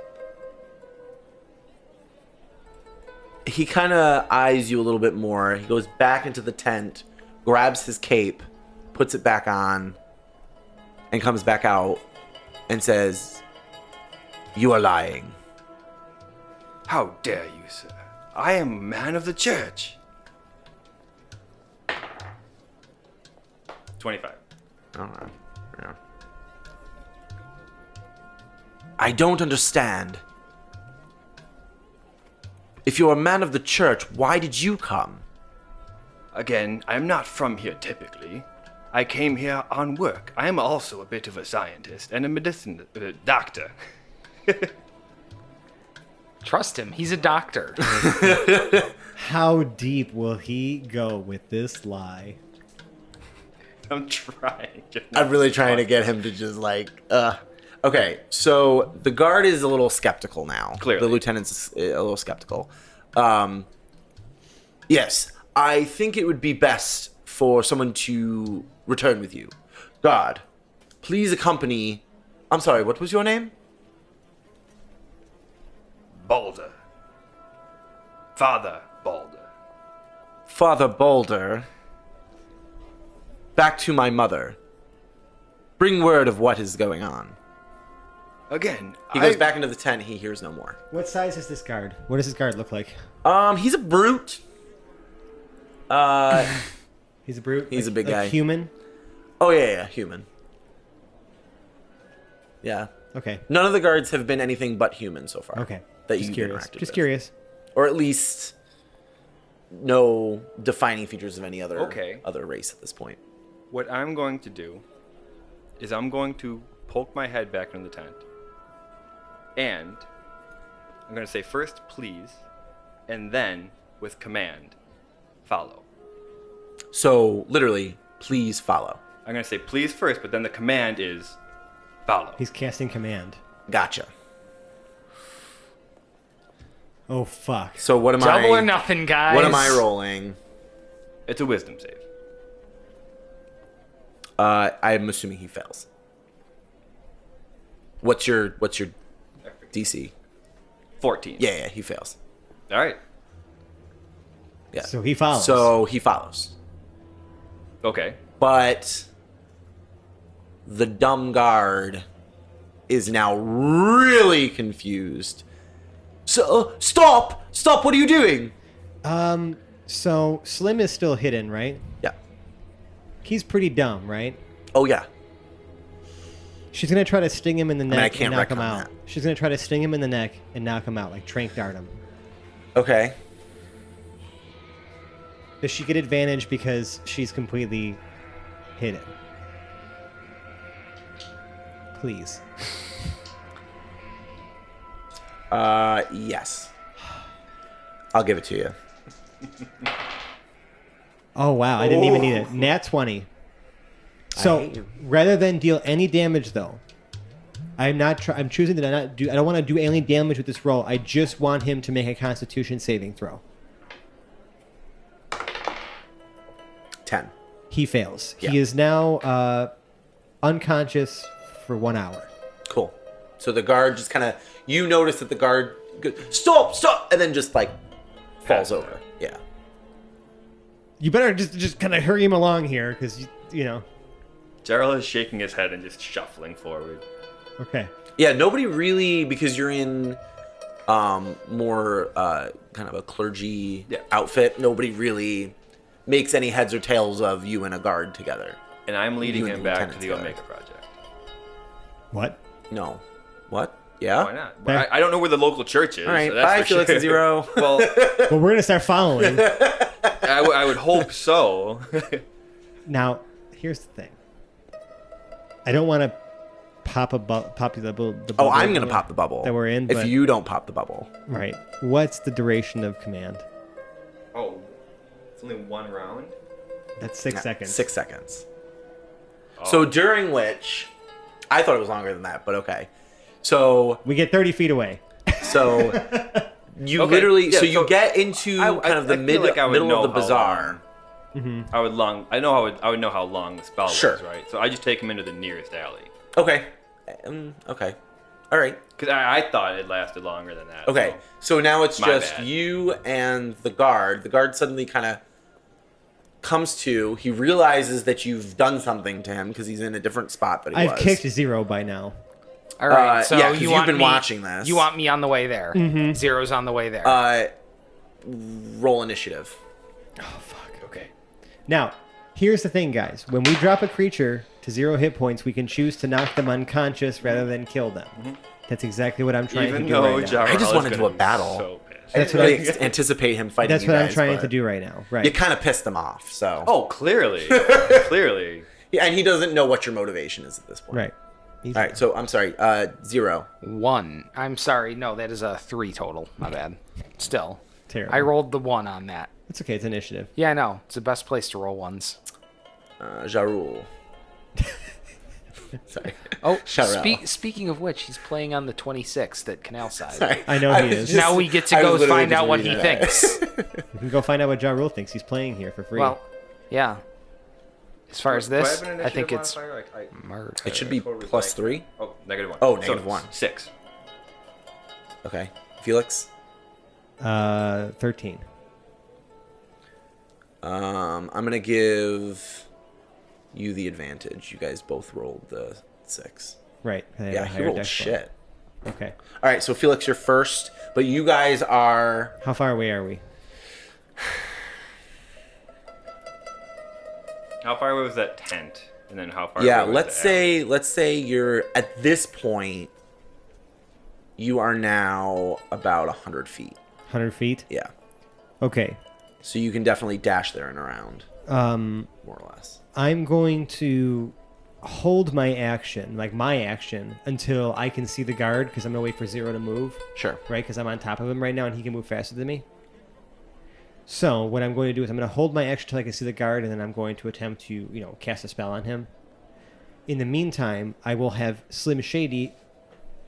He kind of eyes you a little bit more. He goes back into the tent, grabs his cape, puts it back on, and comes back out and says, "You are lying." How dare you, sir? I am a man of the church. 25. All right. Yeah. I don't understand. If you're a man of the church, why did you come? Again, I am not from here typically. I came here on work. I am also a bit of a scientist and a medicine doctor. Trust him. He's a doctor. How deep will he go with this lie? I'm trying. I'm really trying to get him to just Okay, so the guard is a little skeptical now. Clearly. The lieutenant's a little skeptical. Yes, I think it would be best for someone to return with you. Guard, please accompany... I'm sorry, what was your name? Balder. Father Balder. Father Balder. Back to my mother. Bring word of what is going on. Again, He goes back into the tent. He hears no more. What size is this guard? What does this guard look like? He's a brute. He's a brute? He's a big like guy. Human? Oh yeah, human. Yeah. Okay. None of the guards have been anything but human so far. Okay. That Just you've curious. interacted Just with. curious. Or at least no defining features of any other other race at this point. what I'm going to do is I'm going to poke my head back into the tent. And I'm going to say first, please, and then, with command, follow. So literally, please follow. I'm going to say please first, but then the command is follow. He's casting command. Gotcha. Oh, fuck. So what am Double I? or nothing, guys. What am I rolling? It's a wisdom save. I'm assuming he fails. What's your DC? 14. Yeah, he fails. All right. Yeah. So he follows. So he follows. Okay. But the dumb guard is now really confused. So stop! Stop! What are you doing? So Slim is still hidden, right? Yeah. He's pretty dumb, right? Oh yeah. She's gonna try to sting him in the neck I can't and knock him retcon out. that. She's gonna try to sting him in the neck and knock him out, like trank dart him. Okay. Does she get advantage because she's completely hidden? Please. Yes. I'll give it to you. Oh wow, I didn't even need it. Nat 20. I So hate you. rather than deal any damage, though, I'm choosing to not do. I don't want to do any damage with this roll. I just want him to make a Constitution saving throw. 10. He fails. Yeah. He is now unconscious for 1 hour. Cool. So the guard just kind of, you notice that the guard goes, stop, and then just like falls over. Yeah. You better just kind of hurry him along here, because you know. Jha'rell is shaking his head and just shuffling forward. Okay. Yeah, nobody really, because you're in more kind of a clergy outfit, nobody really makes any heads or tails of you and a guard together. And I'm leading You and him the back to lieutenant the together. Omega Project. What? No. What? Yeah? Why not? I don't know where the local church is. All right, so that's bye, for Felix sure. and Zero. Well, Well, we're gonna start following. I would hope so. Now, here's the thing. I don't want to pop the bubble. Oh, I'm going to pop the bubble. that we're in, If but- you don't pop the bubble. Right. What's the duration of command? Oh, it's only one round? That's 6 seconds. 6 seconds. Oh. So during which, I thought it was longer than that, but okay. So We get 30 feet away. you Okay, literally, yeah, so you so get into kind of the I feel like I would middle know of the how bazaar. I would know how long the spell Sure. was, right? So I just take him into the nearest alley. Okay. Okay. All right. Because I thought it lasted longer than that. Okay. So now it's My just bad. you and the guard. The guard suddenly kind of comes to. He realizes that you've done something to him because he's in a different spot, but he I've was. kicked 0 by now. All right, so yeah, 'cause you you've want been me, watching this. You want me on the way there. Mm-hmm. Zero's on the way there. Roll initiative. Oh, fuck. Okay. Now, here's the thing, guys. When we drop a creature to 0 hit points, we can choose to knock them unconscious rather than kill them. That's exactly what I'm trying Even to do though right now. I just Jha'rell want is to do gonna a battle. be so pissed. That's I what didn't really anticipate him fighting That's you what guys, I'm trying but to do right now. Right. You kind of pissed him off, so. Oh, clearly. Clearly. Yeah, and he doesn't know what your motivation is at this point. Right. He's- All right, so I'm sorry. 0. 1. I'm sorry. No, that is a 3 total. My bad. Still. Terrible. I rolled the 1 on that. It's okay. It's initiative. Yeah, I know. It's the best place to roll ones. Jha'rell. Sorry. Oh, Jha'rell. speaking of which, he's playing on the 26th at Canal Side. Sorry. I know he was is. just- Now we get to I go was literally find just out what he reading that. thinks. You can go find out what Jha'rell thinks. He's playing here for free. Well, yeah. As far as Do I this, have an I think initiative it's modifier? murder. It should be Totally plus blank. 3. Oh, -1. Oh, So -1. 6. Okay. Felix? 13. I'm going to give you the advantage. You guys both rolled the 6. Right. Yeah, he rolled shit. Okay. All right, so Felix, you're first, but you guys are... How far away are we? How far away was that tent? And then how far Yeah, away was let's say you're at this point. You are now about 100 feet. 100 feet? Yeah, Okay. so you can definitely dash there and around, more or less. I'm going to hold my action, until I can see the guard, because I'm going to wait for 0 to move, Sure. right? Because I'm on top of him right now, and he can move faster than me. So what I'm going to do is I'm going to hold my action until I can see the guard, and then I'm going to attempt to, cast a spell on him. In the meantime, I will have Slim Shady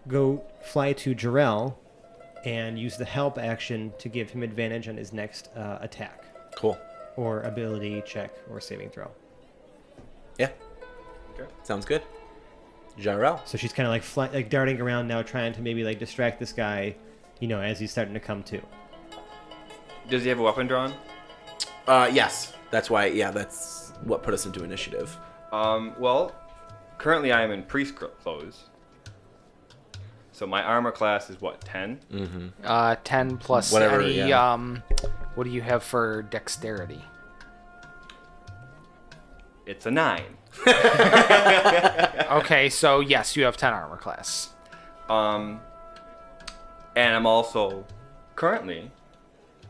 go fly to Jha'rell and use the help action to give him advantage on his next attack Cool. or ability check or saving throw. Yeah. Okay. Sounds good. Jha'rell. So she's kind of like darting around now, trying to maybe like distract this guy, as he's starting to come to. Does he have a weapon drawn? Yes. That's why. Yeah, that's what put us into initiative. Well, currently I am in priest clothes. So my armor class is what, 10? 10 plus Whatever, any. yeah. What do you have for dexterity? It's a 9. Okay, so yes, you have 10 armor class. And I'm also currently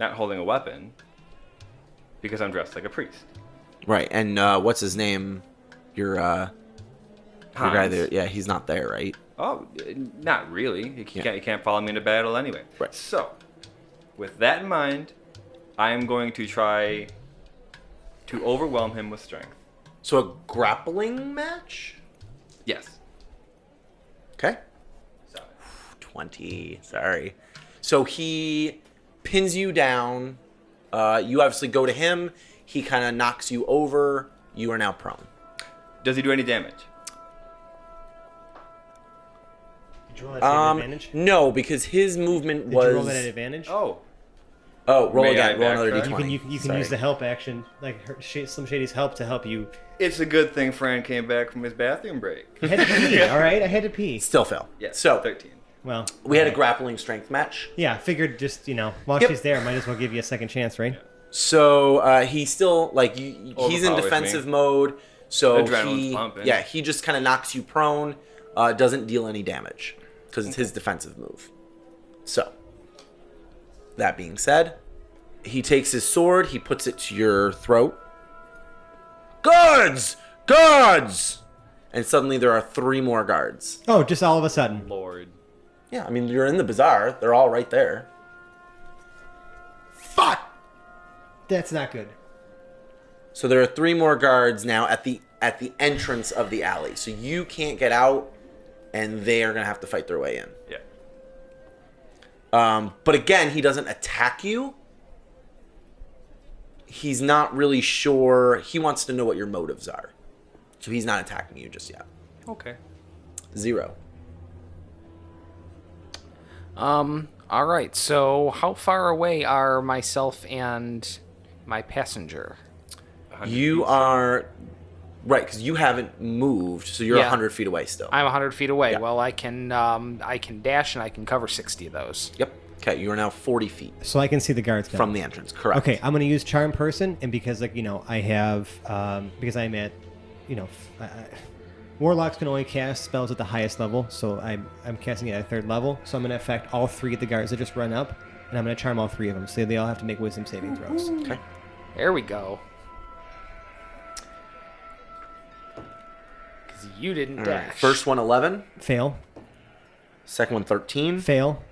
not holding a weapon because I'm dressed like a priest. Right. And what's his name? Your guy Hans. there. Yeah, he's not there, right? Oh, not really. You can't follow me into battle anyway. Right. So, with that in mind, I am going to try to overwhelm him with strength. So a grappling match? Yes. Okay. So, 20. Sorry. So he pins you down. You obviously go to him. He kind of knocks you over. You are now prone. does he do any damage? Did you roll that at advantage? No, because his movement Did was. you roll that at advantage? Oh. Roll May again. I Roll another backtrack? d20. You can Sorry. use the help action, like Slim Shady's help to help you. It's a good thing Fran came back from his bathroom break. I had to pee, all right? I had to pee. Still fail. Yeah, So 13. Well, we had a grappling strength match. yeah, I figured just, while Yep. she's there, might as well give you a second chance, right? So he's still like he's in Overpowers defensive me. mode. So Adrenaline's pumping. he just kind of knocks you prone. Doesn't deal any damage because it's his defensive move. So that being said, he takes his sword. He puts it to your throat. Guards! Guards! And suddenly there are 3 more guards. Oh, just all of a sudden. Lord. Yeah, I mean you're in the bazaar. They're all right there. Fuck! That's not good. So there are 3 more guards now at the entrance of the alley. So you can't get out, and they are gonna have to fight their way in. Yeah. But again, he doesn't attack you. He's not really sure. He wants to know what your motives are. So he's not attacking you just yet. Okay. 0. All right. So how far away are myself and my passenger? 100 You feet. are right because you haven't moved, so you're Yeah. 100 feet away still. I'm 100 feet away. Yeah. Well, I can dash and I can cover 60 of those. Yep. Okay, you are now 40 feet So I can see the guards now. from the entrance. Correct. Okay, I'm going to use Charm Person, and because, I have, because I'm at, Warlocks can only cast spells at the highest level, so I'm casting it at 3rd level, so I'm going to affect all 3 of the guards that just run up, and I'm going to charm all 3 of them, so they all have to make wisdom saving throws. Okay. There we go. Because you didn't All dash. right. First one 11. Fail, Second one 13. fail,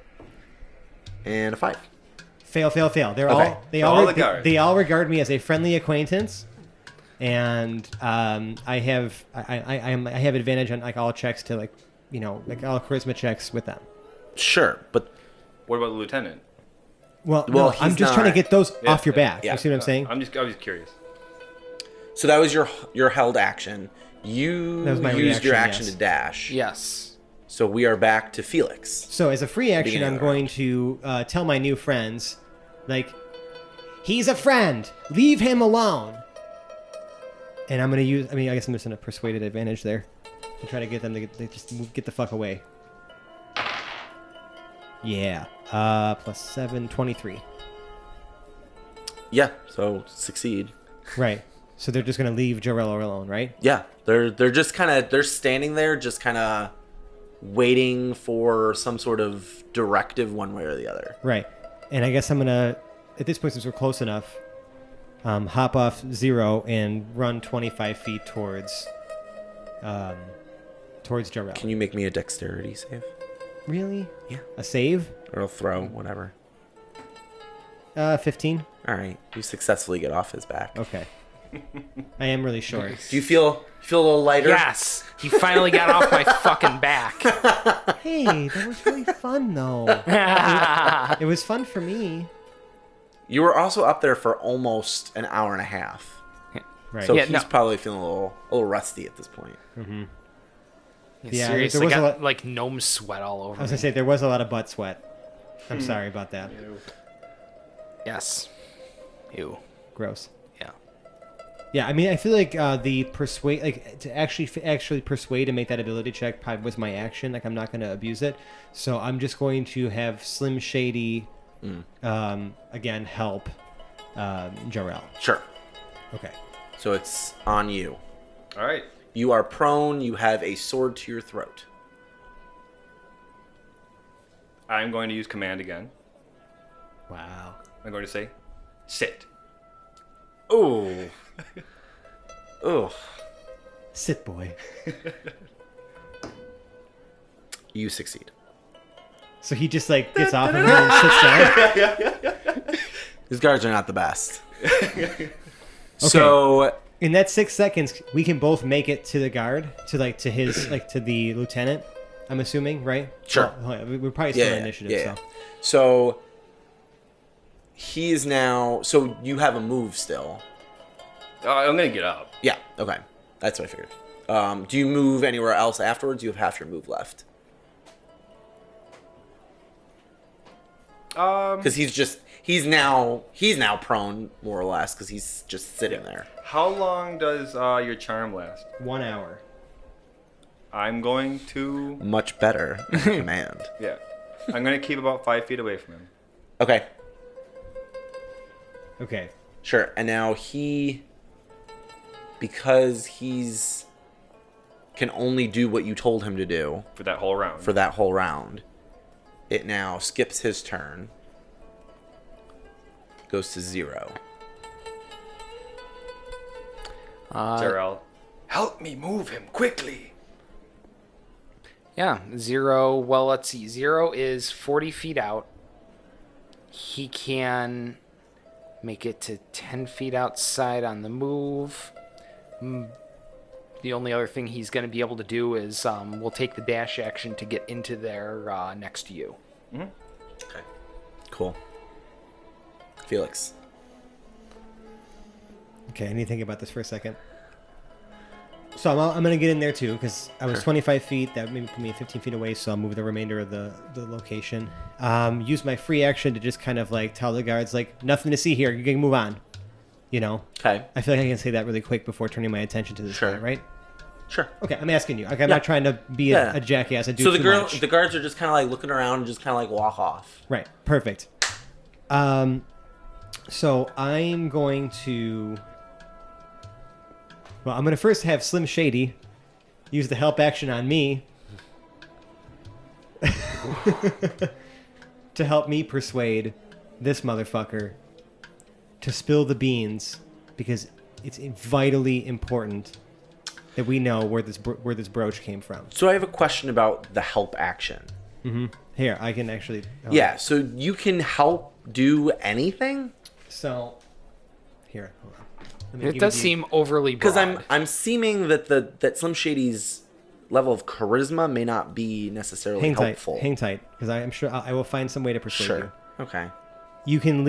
And a 5. fail, fail, fail. They're Okay. all, All the guards. they all regard me as a friendly acquaintance, and I have advantage on all checks to all charisma checks with them. Sure, but What about the lieutenant? Well, Well, no, I'm he's just trying to not- get those Yeah, off your yeah, back. yeah. You see what I'm saying? I was just curious. so that was your held action. You That was my used your reaction, action yes. to dash. Yes. So we are back to Felix. So as a free action, Beginning I'm of the going to tell my new friends, he's a friend. Leave him alone. And I'm going to use. I guess I'm just going to persuaded advantage there, and try to get them to get the fuck away. Yeah. Plus 7, 23. Yeah, so succeed. Right. So they're just going to leave Jha'rell alone, right? Yeah, they're just kind of they're standing there, just kind of waiting for some sort of directive, one way or the other. Right. And I guess I'm going to, at this point, since we're close enough, hop off 0 and run 25 feet towards Jha'rell. Can you make me a dexterity save? Really? Yeah. A save? Or a throw, whatever. 15. All right, you successfully get off his back. Okay. I am really short. Do you feel a little lighter? Yes, you finally got off my fucking back. Hey, that was really fun, though. It was fun for me. You were also up there for almost an hour and a half. Right. So Yeah, he's no. probably feeling a little rusty at this point. Yeah, Seriously, there was a got lot- like gnome sweat all over I was me. gonna say there was a lot of butt sweat. I'm sorry about that. Yes. Ew. Gross. Yeah. Yeah, I mean, I feel like the persuade, like to actually persuade and make that ability check probably was my action. Like I'm not gonna abuse it, so I'm just going to have Slim Shady, again help, Jha'rell. Sure. Okay. So it's on you. All right. You are prone. You have a sword to your throat. I'm going to use command again. Wow. I'm going to say, sit. Ooh. Ooh. Sit, boy. You succeed. So he just like gets off of him and sits down. These guards are not the best. So In that 6 seconds, we can both make it to the guard, to his, to the lieutenant. I'm assuming, right? Sure. Well, we're probably still in initiative. So So he is now. So you have a move still. I'm going to get up. Yeah. Okay. That's what I figured. Do you move anywhere else afterwards? You have half your move left. Because he's now prone more or less because he's just sitting there. How long does your charm last? 1 hour. I'm going to... Much better than command. Yeah. I'm going to keep about 5 feet away from him. Okay. Okay. Sure. And now because can only do what you told him to do For that whole round. for that whole round, it now skips his turn. Goes to 0. Jha'rell, help me move him quickly. Yeah, 0. Well, let's see. 0 is 40 feet out. He can make it to 10 feet outside on the move. The only other thing he's going to be able to do is we'll take the dash action to get into there next to you. Okay. Cool. Felix. Okay, I need to think about this for a second. So I'm going to get in there too, because I was 25 feet. That maybe put me 15 feet away, so I'll move the remainder of the location. Use my free action to just kind of like tell the guards, like, nothing to see here. You can move on. You know? Okay. I feel like I can say that really quick before turning my attention to this guy, right? Sure. Okay, I'm asking you. Like, I'm not trying to be a jackass. I do So too much. the guards are just kind of like looking around and just kind of like walk off. Right. Perfect. So I'm going to... Well, I'm going to first have Slim Shady use the help action on me to help me persuade this motherfucker to spill the beans, because it's vitally important that we know where this brooch came from. So I have a question about the help action. Here, I can actually... Yeah, so you can help do anything? So, here, hold on. Let me It give does you- seem overly broad. Because I'm seeming that that Slim Shady's level of charisma may not be necessarily helpful. Hang tight, because I'm sure I will find some way to persuade you. Sure. Okay. You can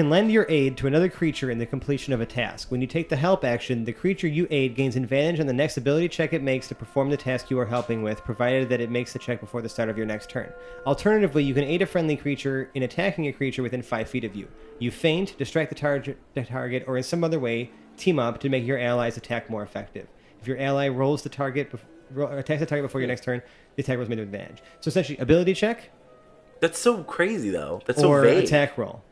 lend your aid to another creature in the completion of a task. When you take the help action, the creature you aid gains advantage on the next ability check it makes to perform the task you are helping with, provided that it makes the check before the start of your next turn. Alternatively, you can aid a friendly creature in attacking a creature within 5 feet of you. You feint, distract the target, or in some other way team up to make your ally's attack more effective. If your ally attacks the target before your next turn, the attack rolls made with advantage. So essentially, ability check That's so crazy, though. That's so or vague. attack roll.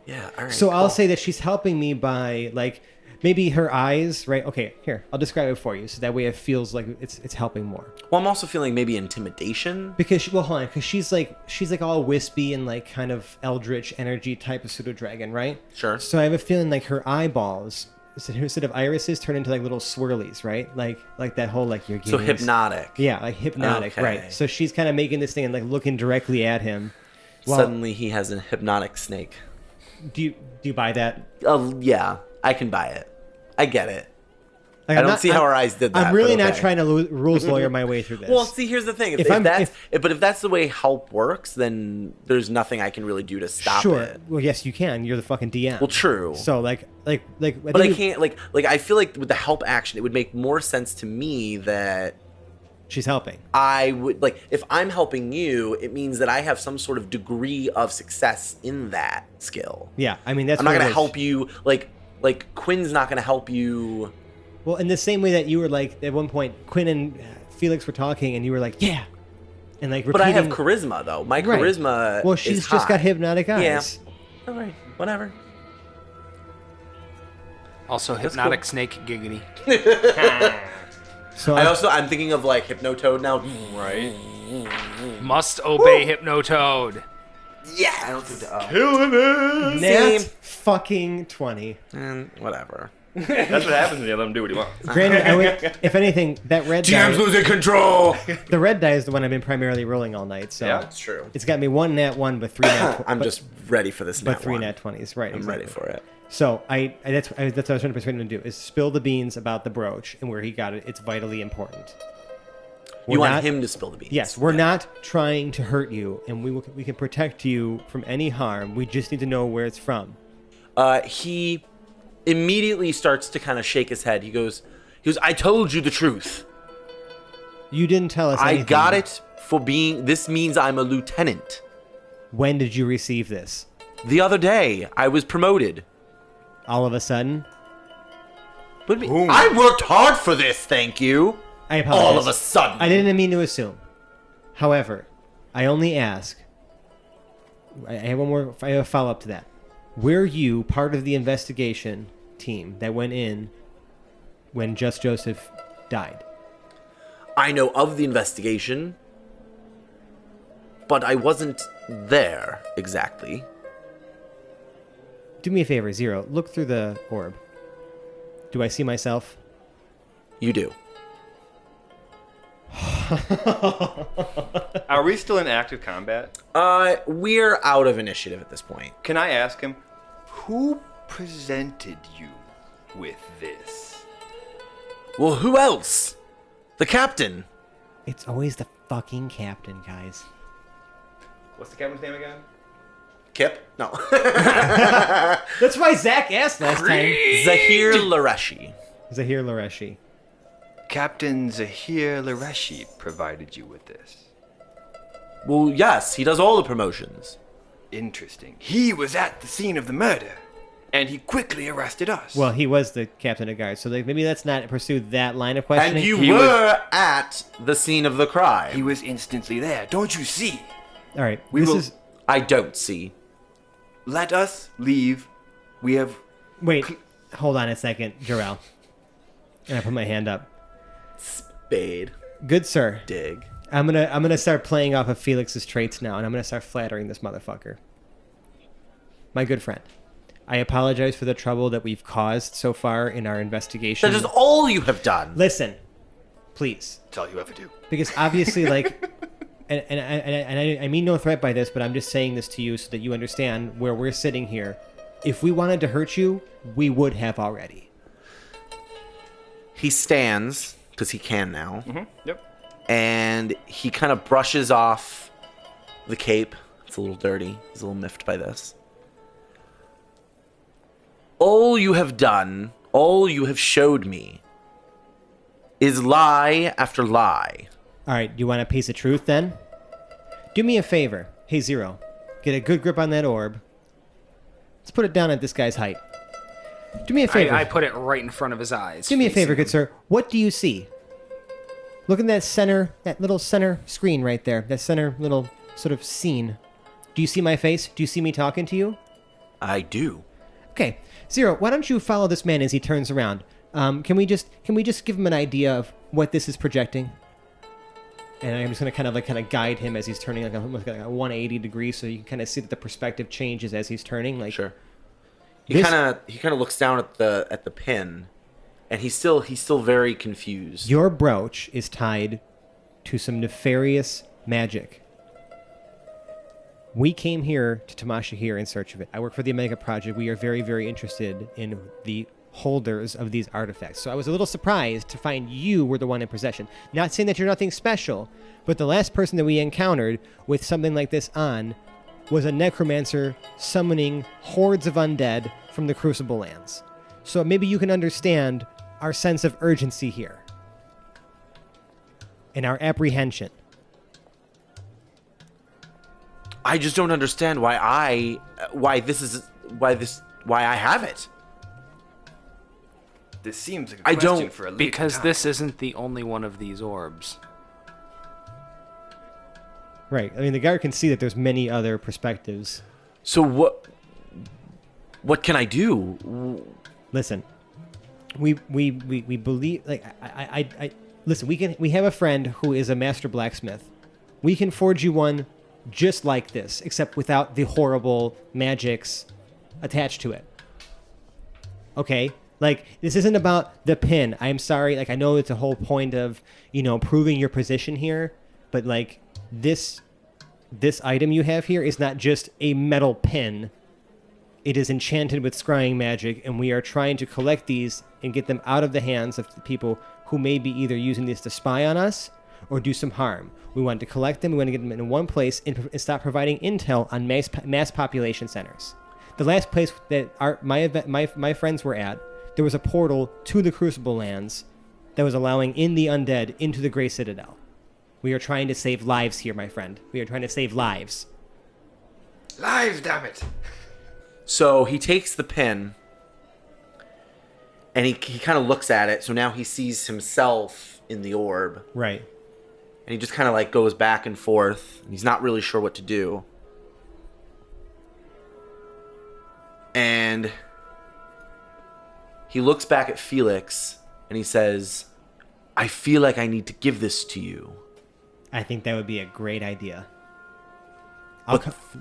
Yeah, all right. So cool. I'll say that she's helping me by, like, maybe her eyes, right? Okay, here, I'll describe it for you, so that way it feels like it's helping more. Well, I'm also feeling maybe intimidation. Because hold on, because she's like all wispy and like kind of eldritch energy type of pseudo dragon, right? Sure. So I have a feeling like her eyeballs, instead of irises, turn into like little swirlies, right? Like that whole like your So gaze. hypnotic. Yeah, like hypnotic, Okay. right? So she's kind of making this thing and like looking directly at him. Well, Suddenly he has a hypnotic snake. Do you buy that? Yeah, I can buy it. I get it. Like, I don't see how our eyes did that. I'm really but not okay. trying to rules lawyer my way through this. Well, see, here's the thing. If that's the way help works, then there's nothing I can really do to stop it. Well, yes, you can. You're the fucking DM. Well, true. So like. But I can't like I feel like with the help action, it would make more sense to me that she's helping. I would like if I'm helping you, it means that I have some sort of degree of success in that skill. Yeah, I mean that's. I'm not gonna help you like Quinn's not gonna help you. Well, in the same way that you were like at one point, Quinn and Felix were talking, and you were like, "Yeah," and like. But I have charisma though. My charisma. Well, she's just got hypnotic eyes. Yeah. All right. Whatever. Also, hypnotic snake giggity. So I'm thinking of like Hypnotoad now. Right. Must obey Hypnotoad. Yeah. I don't think that. Killing it. Nat fucking 20. And whatever. That's what happens when you let him do what he wants. Granted, if anything, that red die, losing control. the red die is the one I've been primarily rolling all night. So Yeah, That's true. it's got me one nat 1, but 3 nat. I'm just ready for this. but 3 nat 20s, right? I'm ready for it. So that's what I was trying to persuade him to do is spill the beans about the brooch and where he got it. It's vitally important. You want him to spill the beans? Yes, we're not we to hurt you, and we can protect you from any harm. We just need to know where it's from. He immediately starts to kind of shake his head. He goes, I told you the truth. You didn't tell us anything. I got it for being. This means I'm a lieutenant. When did you receive this? The other day, I was promoted. All of a sudden? I worked hard for this, thank you. I apologize. All of a sudden. I didn't mean to assume. However, I only ask. I have a follow-up to that. Were you part of the investigation team that went in when Just Joseph died? I know of the investigation, but I wasn't there exactly. Do me a favor, Zero. Look through the orb. Do I see myself? You do. Are we still in active combat? We're out of initiative at this point. Can I ask him, who presented you with this? Well, who else? The captain. It's always the fucking captain, guys. What's the captain's name again? Kip? No. That's why Zach asked last time. Zahir Lareshi. Zahir Lareshi. Captain Zahir Lareshi provided you with this. Well, yes, he does all the promotions. Interesting. He was at the scene of the murder, and he quickly arrested us. Well, he was the captain of guards, so maybe let's not pursue that line of questioning. And you were at the scene of the crime. he was instantly there. Don't you see? All right, We will- I don't see. Let us leave. We have... Wait, hold on a second, Jha'rell. And I put my hand up. Spade. Good sir. Dig. I'm gonna start playing off of Felix's traits now, and I'm gonna start flattering this motherfucker. My good friend, I apologize for the trouble that we've caused so far in our investigation. That is all you have done. Listen, please, That's all you ever do. because obviously, like, and I mean no threat by this, but I'm just saying this to you so that you understand where we're sitting here. If we wanted to hurt you, we would have already. He stands, because he can now, Yep. and he kind of brushes off the cape. It's a little dirty. He's a little miffed by this. All you have done, all you have showed me, is lie after lie. All right, you want a piece of truth then? Do me a favor. Hey, Zero. Get a good grip on that orb. Let's put it down at this guy's height. Do me a favor. I put it right in front of his eyes. Do me a facing favor, him. good sir. What do you see? Look at that little center screen right there. That center little sort of scene. Do you see my face? Do you see me talking to you? I do. Okay, Zero. Why don't you follow this man as he turns around? Can we just give him an idea of what this is projecting? And I'm just gonna kind of guide him as he's turning almost like a 180 degrees, so you can kind of see that the perspective changes as he's turning. Like Sure. He This- kind of looks down at the pin, and he's still very confused. your brooch is tied to some nefarious magic. We came here to Tamasha here in search of it. I work for the Omega Project. We are very, very interested in the holders of these artifacts. So I was a little surprised to find you were the one in possession. Not saying that you're nothing special, but the last person that we encountered with something like this on was a necromancer summoning hordes of undead from the Crucible Lands. So maybe you can understand our sense of urgency here and our apprehension. I just don't understand why I have it. This seems like a I question don't- for a later Because time. this isn't the only one of these orbs. Right. I mean, the guard can see that there's many other perspectives. So what can I do? Listen, we believe, like, I listen, we have a friend who is a master blacksmith. We can forge you one just like this, except without the horrible magics attached to it. Okay? Like, this isn't about the pin. I'm sorry. Like, I know it's a whole point of, proving your position here, but, like, this item you have here is not just a metal pin. It is enchanted with scrying magic, and we are trying to collect these and get them out of the hands of the people who may be either using this to spy on us or do some harm. We want to collect them. We want to get them in one place and stop providing intel on mass population centers. The last place that my friends were at, there was a portal to the Crucible Lands that was allowing in the undead into the Grey Citadel. We are trying to save lives here, my friend. We are trying to save lives. Lives, damn it. So he takes the pin and he kind of looks at it. So now he sees himself in the orb. Right. And he just kind of like goes back and forth. And he's not really sure what to do. And he looks back at Felix and he says, I feel like I need to give this to you. I think that would be a great idea.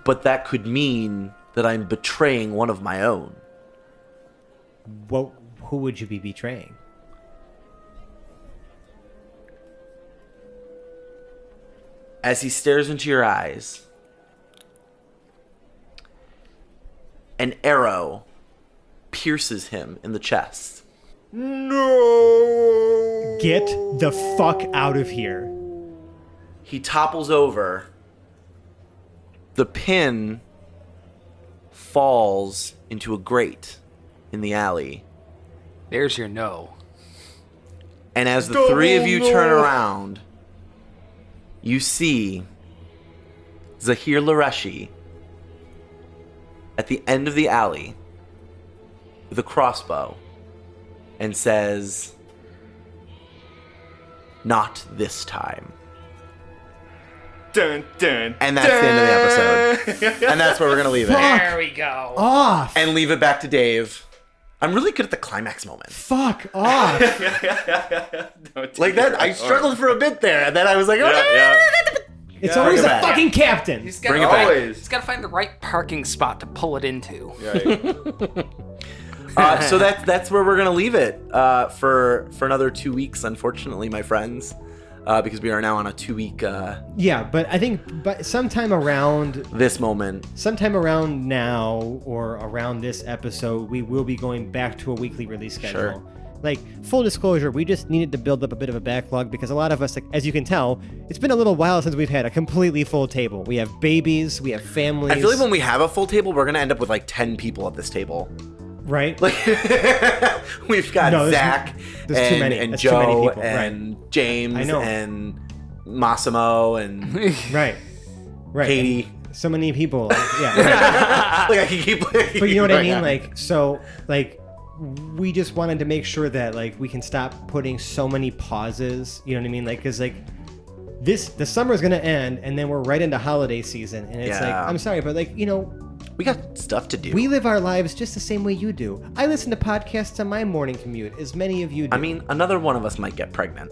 But that could mean that I'm betraying one of my own. Who would you be betraying? As he stares into your eyes, an arrow pierces him in the chest. No. Get the fuck out of here. He topples over. The pin falls into a grate in the alley. There's your no. And as the three of you turn around, you see Zahir Lareshi at the end of the alley with a crossbow and says, "Not this time." Dun, dun, And that's the end of the episode. And that's where we're going to leave it. There we go. Off. And leave it back to Dave. I'm really good at the climax moment. Fuck off. Like that, I struggled for a bit there, and then I was like, It's always Bring the it back. fucking captain. He's Bring gotta it back. Always. He's got to find the right parking spot to pull it into. So that's where we're gonna leave it for another 2 weeks. Unfortunately, my friends, because we are now on a 2-week Yeah, but I think sometime around now or around this episode, we will be going back to a weekly release schedule. Sure. Like, full disclosure, we just needed to build up a bit of a backlog because a lot of us, like, as you can tell, it's been a little while since we've had a completely full table. We have babies, we have families. I feel like when we have a full table, we're gonna end up with like 10 people at this table. Right? Like we've got No, Zach there's too many. and That's too many Joe people. and James I know. and Massimo and Right. Katie. And so many people. Yeah. Like I can keep. But you know what I mean? Like, so, like, we just wanted to make sure that, like, we can stop putting so many pauses. You know what I mean? Like, because, like, the summer's going to end, and then we're right into holiday season. And it's like, Yeah. I'm sorry, but, like, we got stuff to do. we live our lives just the same way you do. I listen to podcasts on my morning commute, as many of you do. I mean, another one of us might get pregnant.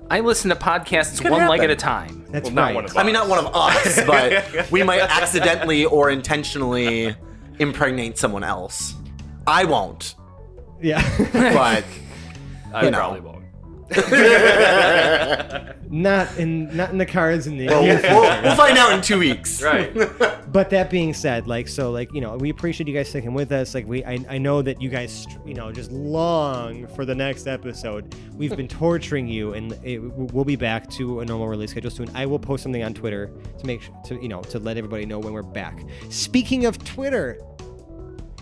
I listen to podcasts could one leg at happen. a time. that's well, not right. one of I mean, not one of us, but we might accidentally or intentionally impregnate someone else. I won't, Yeah. but I You know. probably won't. Not in the cards in the Well, near future. we'll find out in 2 weeks. Right. But that being said, like, so, like, you know, we appreciate you guys sticking with us. Like, I know that you guys, you know, just long for the next episode. We've been torturing you, and we'll be back to a normal release schedule soon. I will post something on Twitter to make sure to, you know, to let everybody know when we're back. Speaking of Twitter,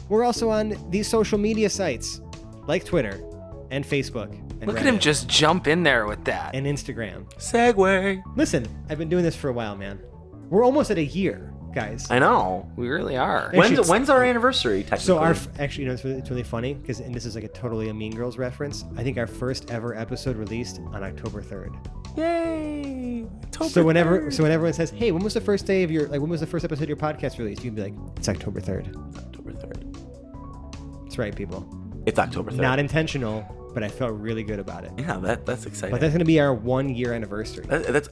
we're also on these social media sites like Twitter and Facebook. And Look at Reddit him just jump in there with that. and Instagram. Segue. Listen, I've been doing this for a while, man. We're almost at a year, guys. I know. We really are. Actually, When's our anniversary, technically? So actually, you know, it's really funny because, and this is like a Mean Girls reference. I think our first ever episode released on October 3rd. Yay! So when everyone says, "Hey, when was the first day of your when was the first episode of your podcast released?" You can be like, "It's October 3rd." October 3rd. That's right, people. It's October 3rd. Not intentional, but I felt really good about it. Yeah, that's exciting. But that's gonna be our 1 year anniversary. That's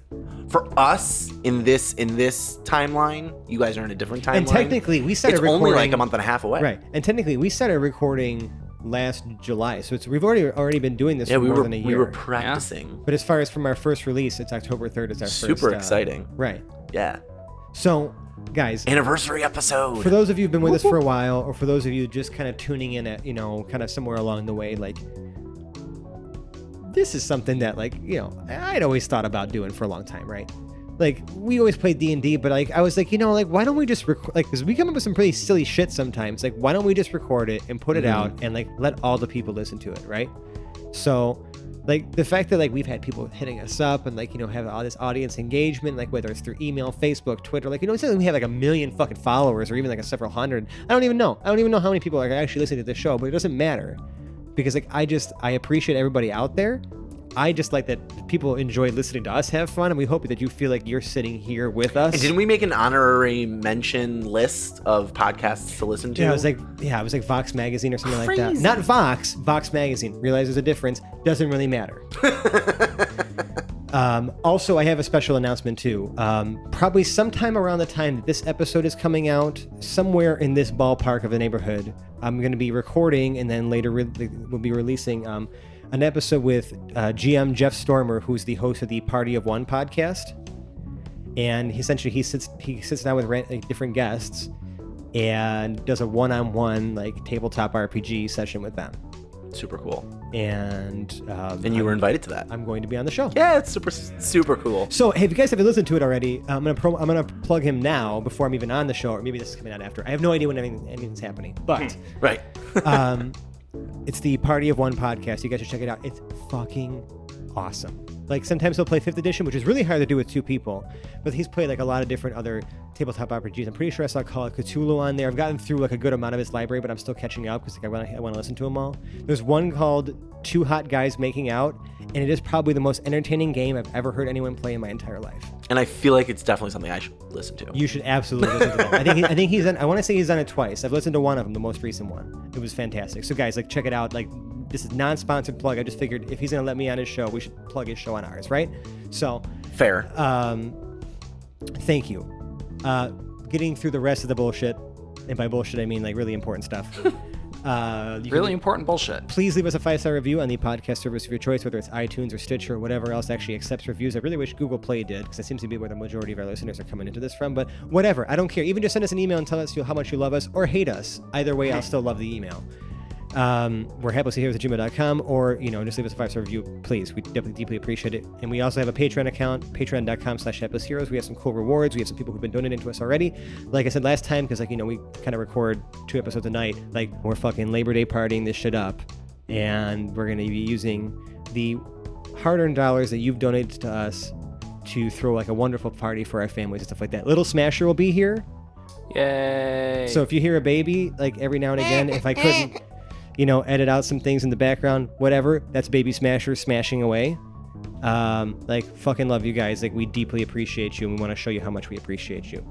for us in this timeline. You guys are in a different timeline. And technically, we started it's recording only like a month and a half away. Right. And technically, we started recording last July, so we've already been doing this Yeah, for we more were than a year. we were practicing. But as far as from our first release, it's October 3rd is our Super first. exciting. Right. Yeah. So, guys, Anniversary episode. for those of you who've been with us for a while, or for those of you just kind of tuning in at, you know, kind of somewhere along the way, like, this is something that, like, you know, I'd always thought about doing for a long time, right? Like, we always played D&D, but, like, I was like, you know, like, why don't we just record, like, because we come up with some pretty silly shit sometimes. Like, why don't we just record it and put it out and, like, let all the people listen to it, right? So, like, the fact that, like, we've had people hitting us up and, like, you know, have all this audience engagement, like, whether it's through email, Facebook, Twitter, like, you know, it's not like we have, like, 1 million fucking followers or even, like, several hundred. I don't even know how many people are actually listening to this show, but it doesn't matter. Because, like, I appreciate everybody out there. I just like that people enjoy listening to us have fun, and we hope that you feel like you're sitting here with us. And didn't we make an honorary mention list of podcasts to listen to? Yeah, it was like Vox Magazine or something like that. Crazy. Not Vox Magazine. Realize there's a difference. Doesn't really matter. Also, I have a special announcement too. Probably sometime around the time that this episode is coming out, somewhere in this ballpark of the neighborhood, I'm going to be recording and then later we'll be releasing an episode with GM Jeff Stormer, who's the host of the Party of One podcast. And he sits down with different guests and does a one-on-one, like, tabletop RPG session with them. Super cool. And you were invited to that. I'm going to be on the show. Yeah, it's super cool. So, hey, if you guys haven't listened to it already, I'm gonna plug him now before I'm even on the show, or maybe this is coming out after. I have no idea when anything's happening, but Right. it's the Party of One podcast. You guys should check it out. It's fucking awesome. Like, sometimes he'll play 5th edition, which is really hard to do with 2 people, but he's played, like, a lot of different other tabletop RPGs. I'm pretty sure I saw Call of Cthulhu on there. I've gotten through, like, a good amount of his library, but I'm still catching up because, like, I want to listen to them all. There's one called Two Hot Guys Making Out, and it is probably the most entertaining game I've ever heard anyone play in my entire life. And I feel like it's definitely something I should listen to. You should absolutely listen to that. I think he's on. I want to say he's on it twice. I've listened to one of them, the most recent one. It was fantastic. So, guys, like, check it out. Like, this is non-sponsored plug. I just figured if he's gonna let me on his show, we should plug his show on ours, right? So, Fair. thank you. Getting through the rest of the bullshit, and by bullshit I mean, like, really important stuff. Really important bullshit. Please leave us a 5-star review on the podcast service of your choice, whether it's iTunes or Stitcher or whatever else actually accepts reviews. I really wish Google Play did, because it seems to be where the majority of our listeners are coming into this from. But whatever, I don't care. Even just send us an email and tell us how much you love us or hate us. Either way, I'll still love the email. We're haplesslyheroes@gmail.com, or, you know, just leave us a 5-star review, please. We deeply appreciate it. And we also have a Patreon account, patreon.com/haplessheroes. We have some cool rewards. We have some people who've been donating to us already. Like I said last time, because, like, you know, we kind of record 2 episodes a night. Like, we're fucking Labor Day partying this shit up, and we're going to be using the hard-earned dollars that you've donated to us to throw, like, a wonderful party for our families and stuff like that. Little Smasher will be here. Yay. So if you hear a baby, like, every now and again, if I couldn't, you know, edit out some things in the background, whatever, that's Baby Smasher smashing away. Like, fucking love you guys. Like, we deeply appreciate you, and we want to show you how much we appreciate you.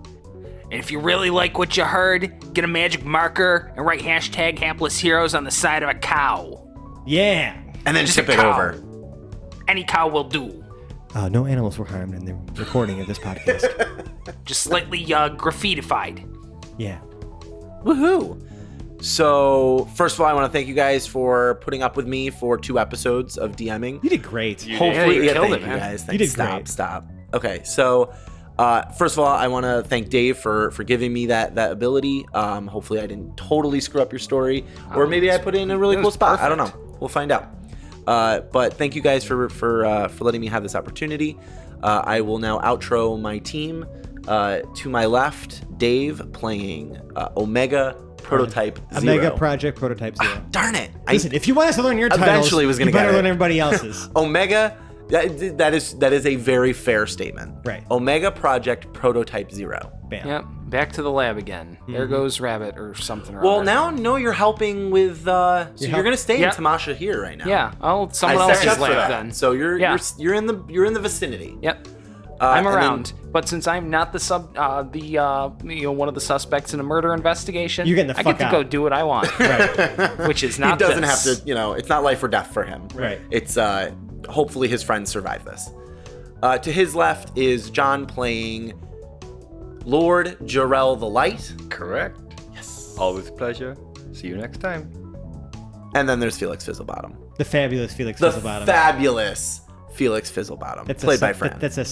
And if you really like what you heard, get a magic marker and write #HaplessHeroes on the side of a cow. Yeah. And then Just tip a it cow. over. Any cow will do. No animals were harmed in the recording of this podcast. Just slightly graffitified. Yeah. Woohoo. So, first of all, I want to thank you guys for putting up with me for 2 episodes of DMing. You did great. Hopefully, you killed thank it, you man. guys. You did Stop, great. stop. Okay, so first of all, I want to thank Dave for giving me that ability. Hopefully, I didn't totally screw up your story, or maybe I put it in a really cool spot. I don't know. We'll find out. But thank you guys for letting me have this opportunity. I will now outro my team. To my left, Dave playing Omega Prototype Zero. Omega Project Prototype Zero. Darn it! Listen, if you want us to learn your titles, Eventually was gonna you better get it. learn everybody else's. Omega. That is a very fair statement. Right. Omega Project Prototype Zero. Bam. Yep. Back to the lab again. There goes Rabbit or something. Or Well, other. now no, you're helping with. So you're gonna stay Yeah. in Tamasha here right now. Yeah. Oh, I someone set else's you up for lab that. then. So you're Yeah. you're in the vicinity. Yep. I'm and around, but since I'm not the one of the suspects in a murder investigation, You're getting the I fuck get to go out. do what I want, which is not. He doesn't this. have to. It's not life or death for him. Right. It's hopefully his friends survive this. To his left is John playing Lord Jha'rell the Light. Correct. Yes. Always a pleasure. See you next time. And then there's Felix Fizzlebottom. The fabulous Felix The Fizzlebottom. fabulous Felix Fizzlebottom. That's played a, by Fran. That's a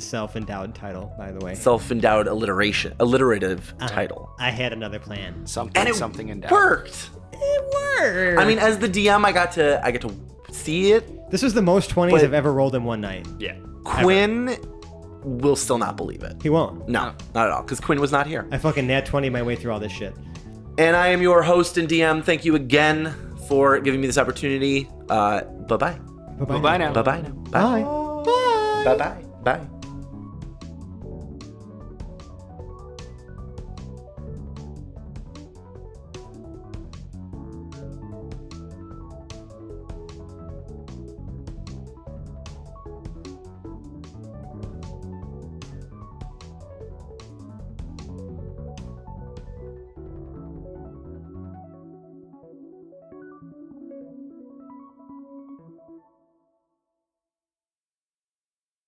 self-endowed title, by the way. Self-endowed alliterative title. I had another plan. something, And it something in doubt. worked. It worked. I mean, as the DM, I get to see it. This was the most 20s But- I've ever rolled in one night. Yeah. Quinn will still not believe it. He won't. No, not at all, because Quinn was not here. I fucking nat 20 my way through all this shit. And I am your host and DM. Thank you again for giving me this opportunity. Bye-bye. Bye-bye. Bye now. Bye-bye now. Bye. Bye-bye. Bye.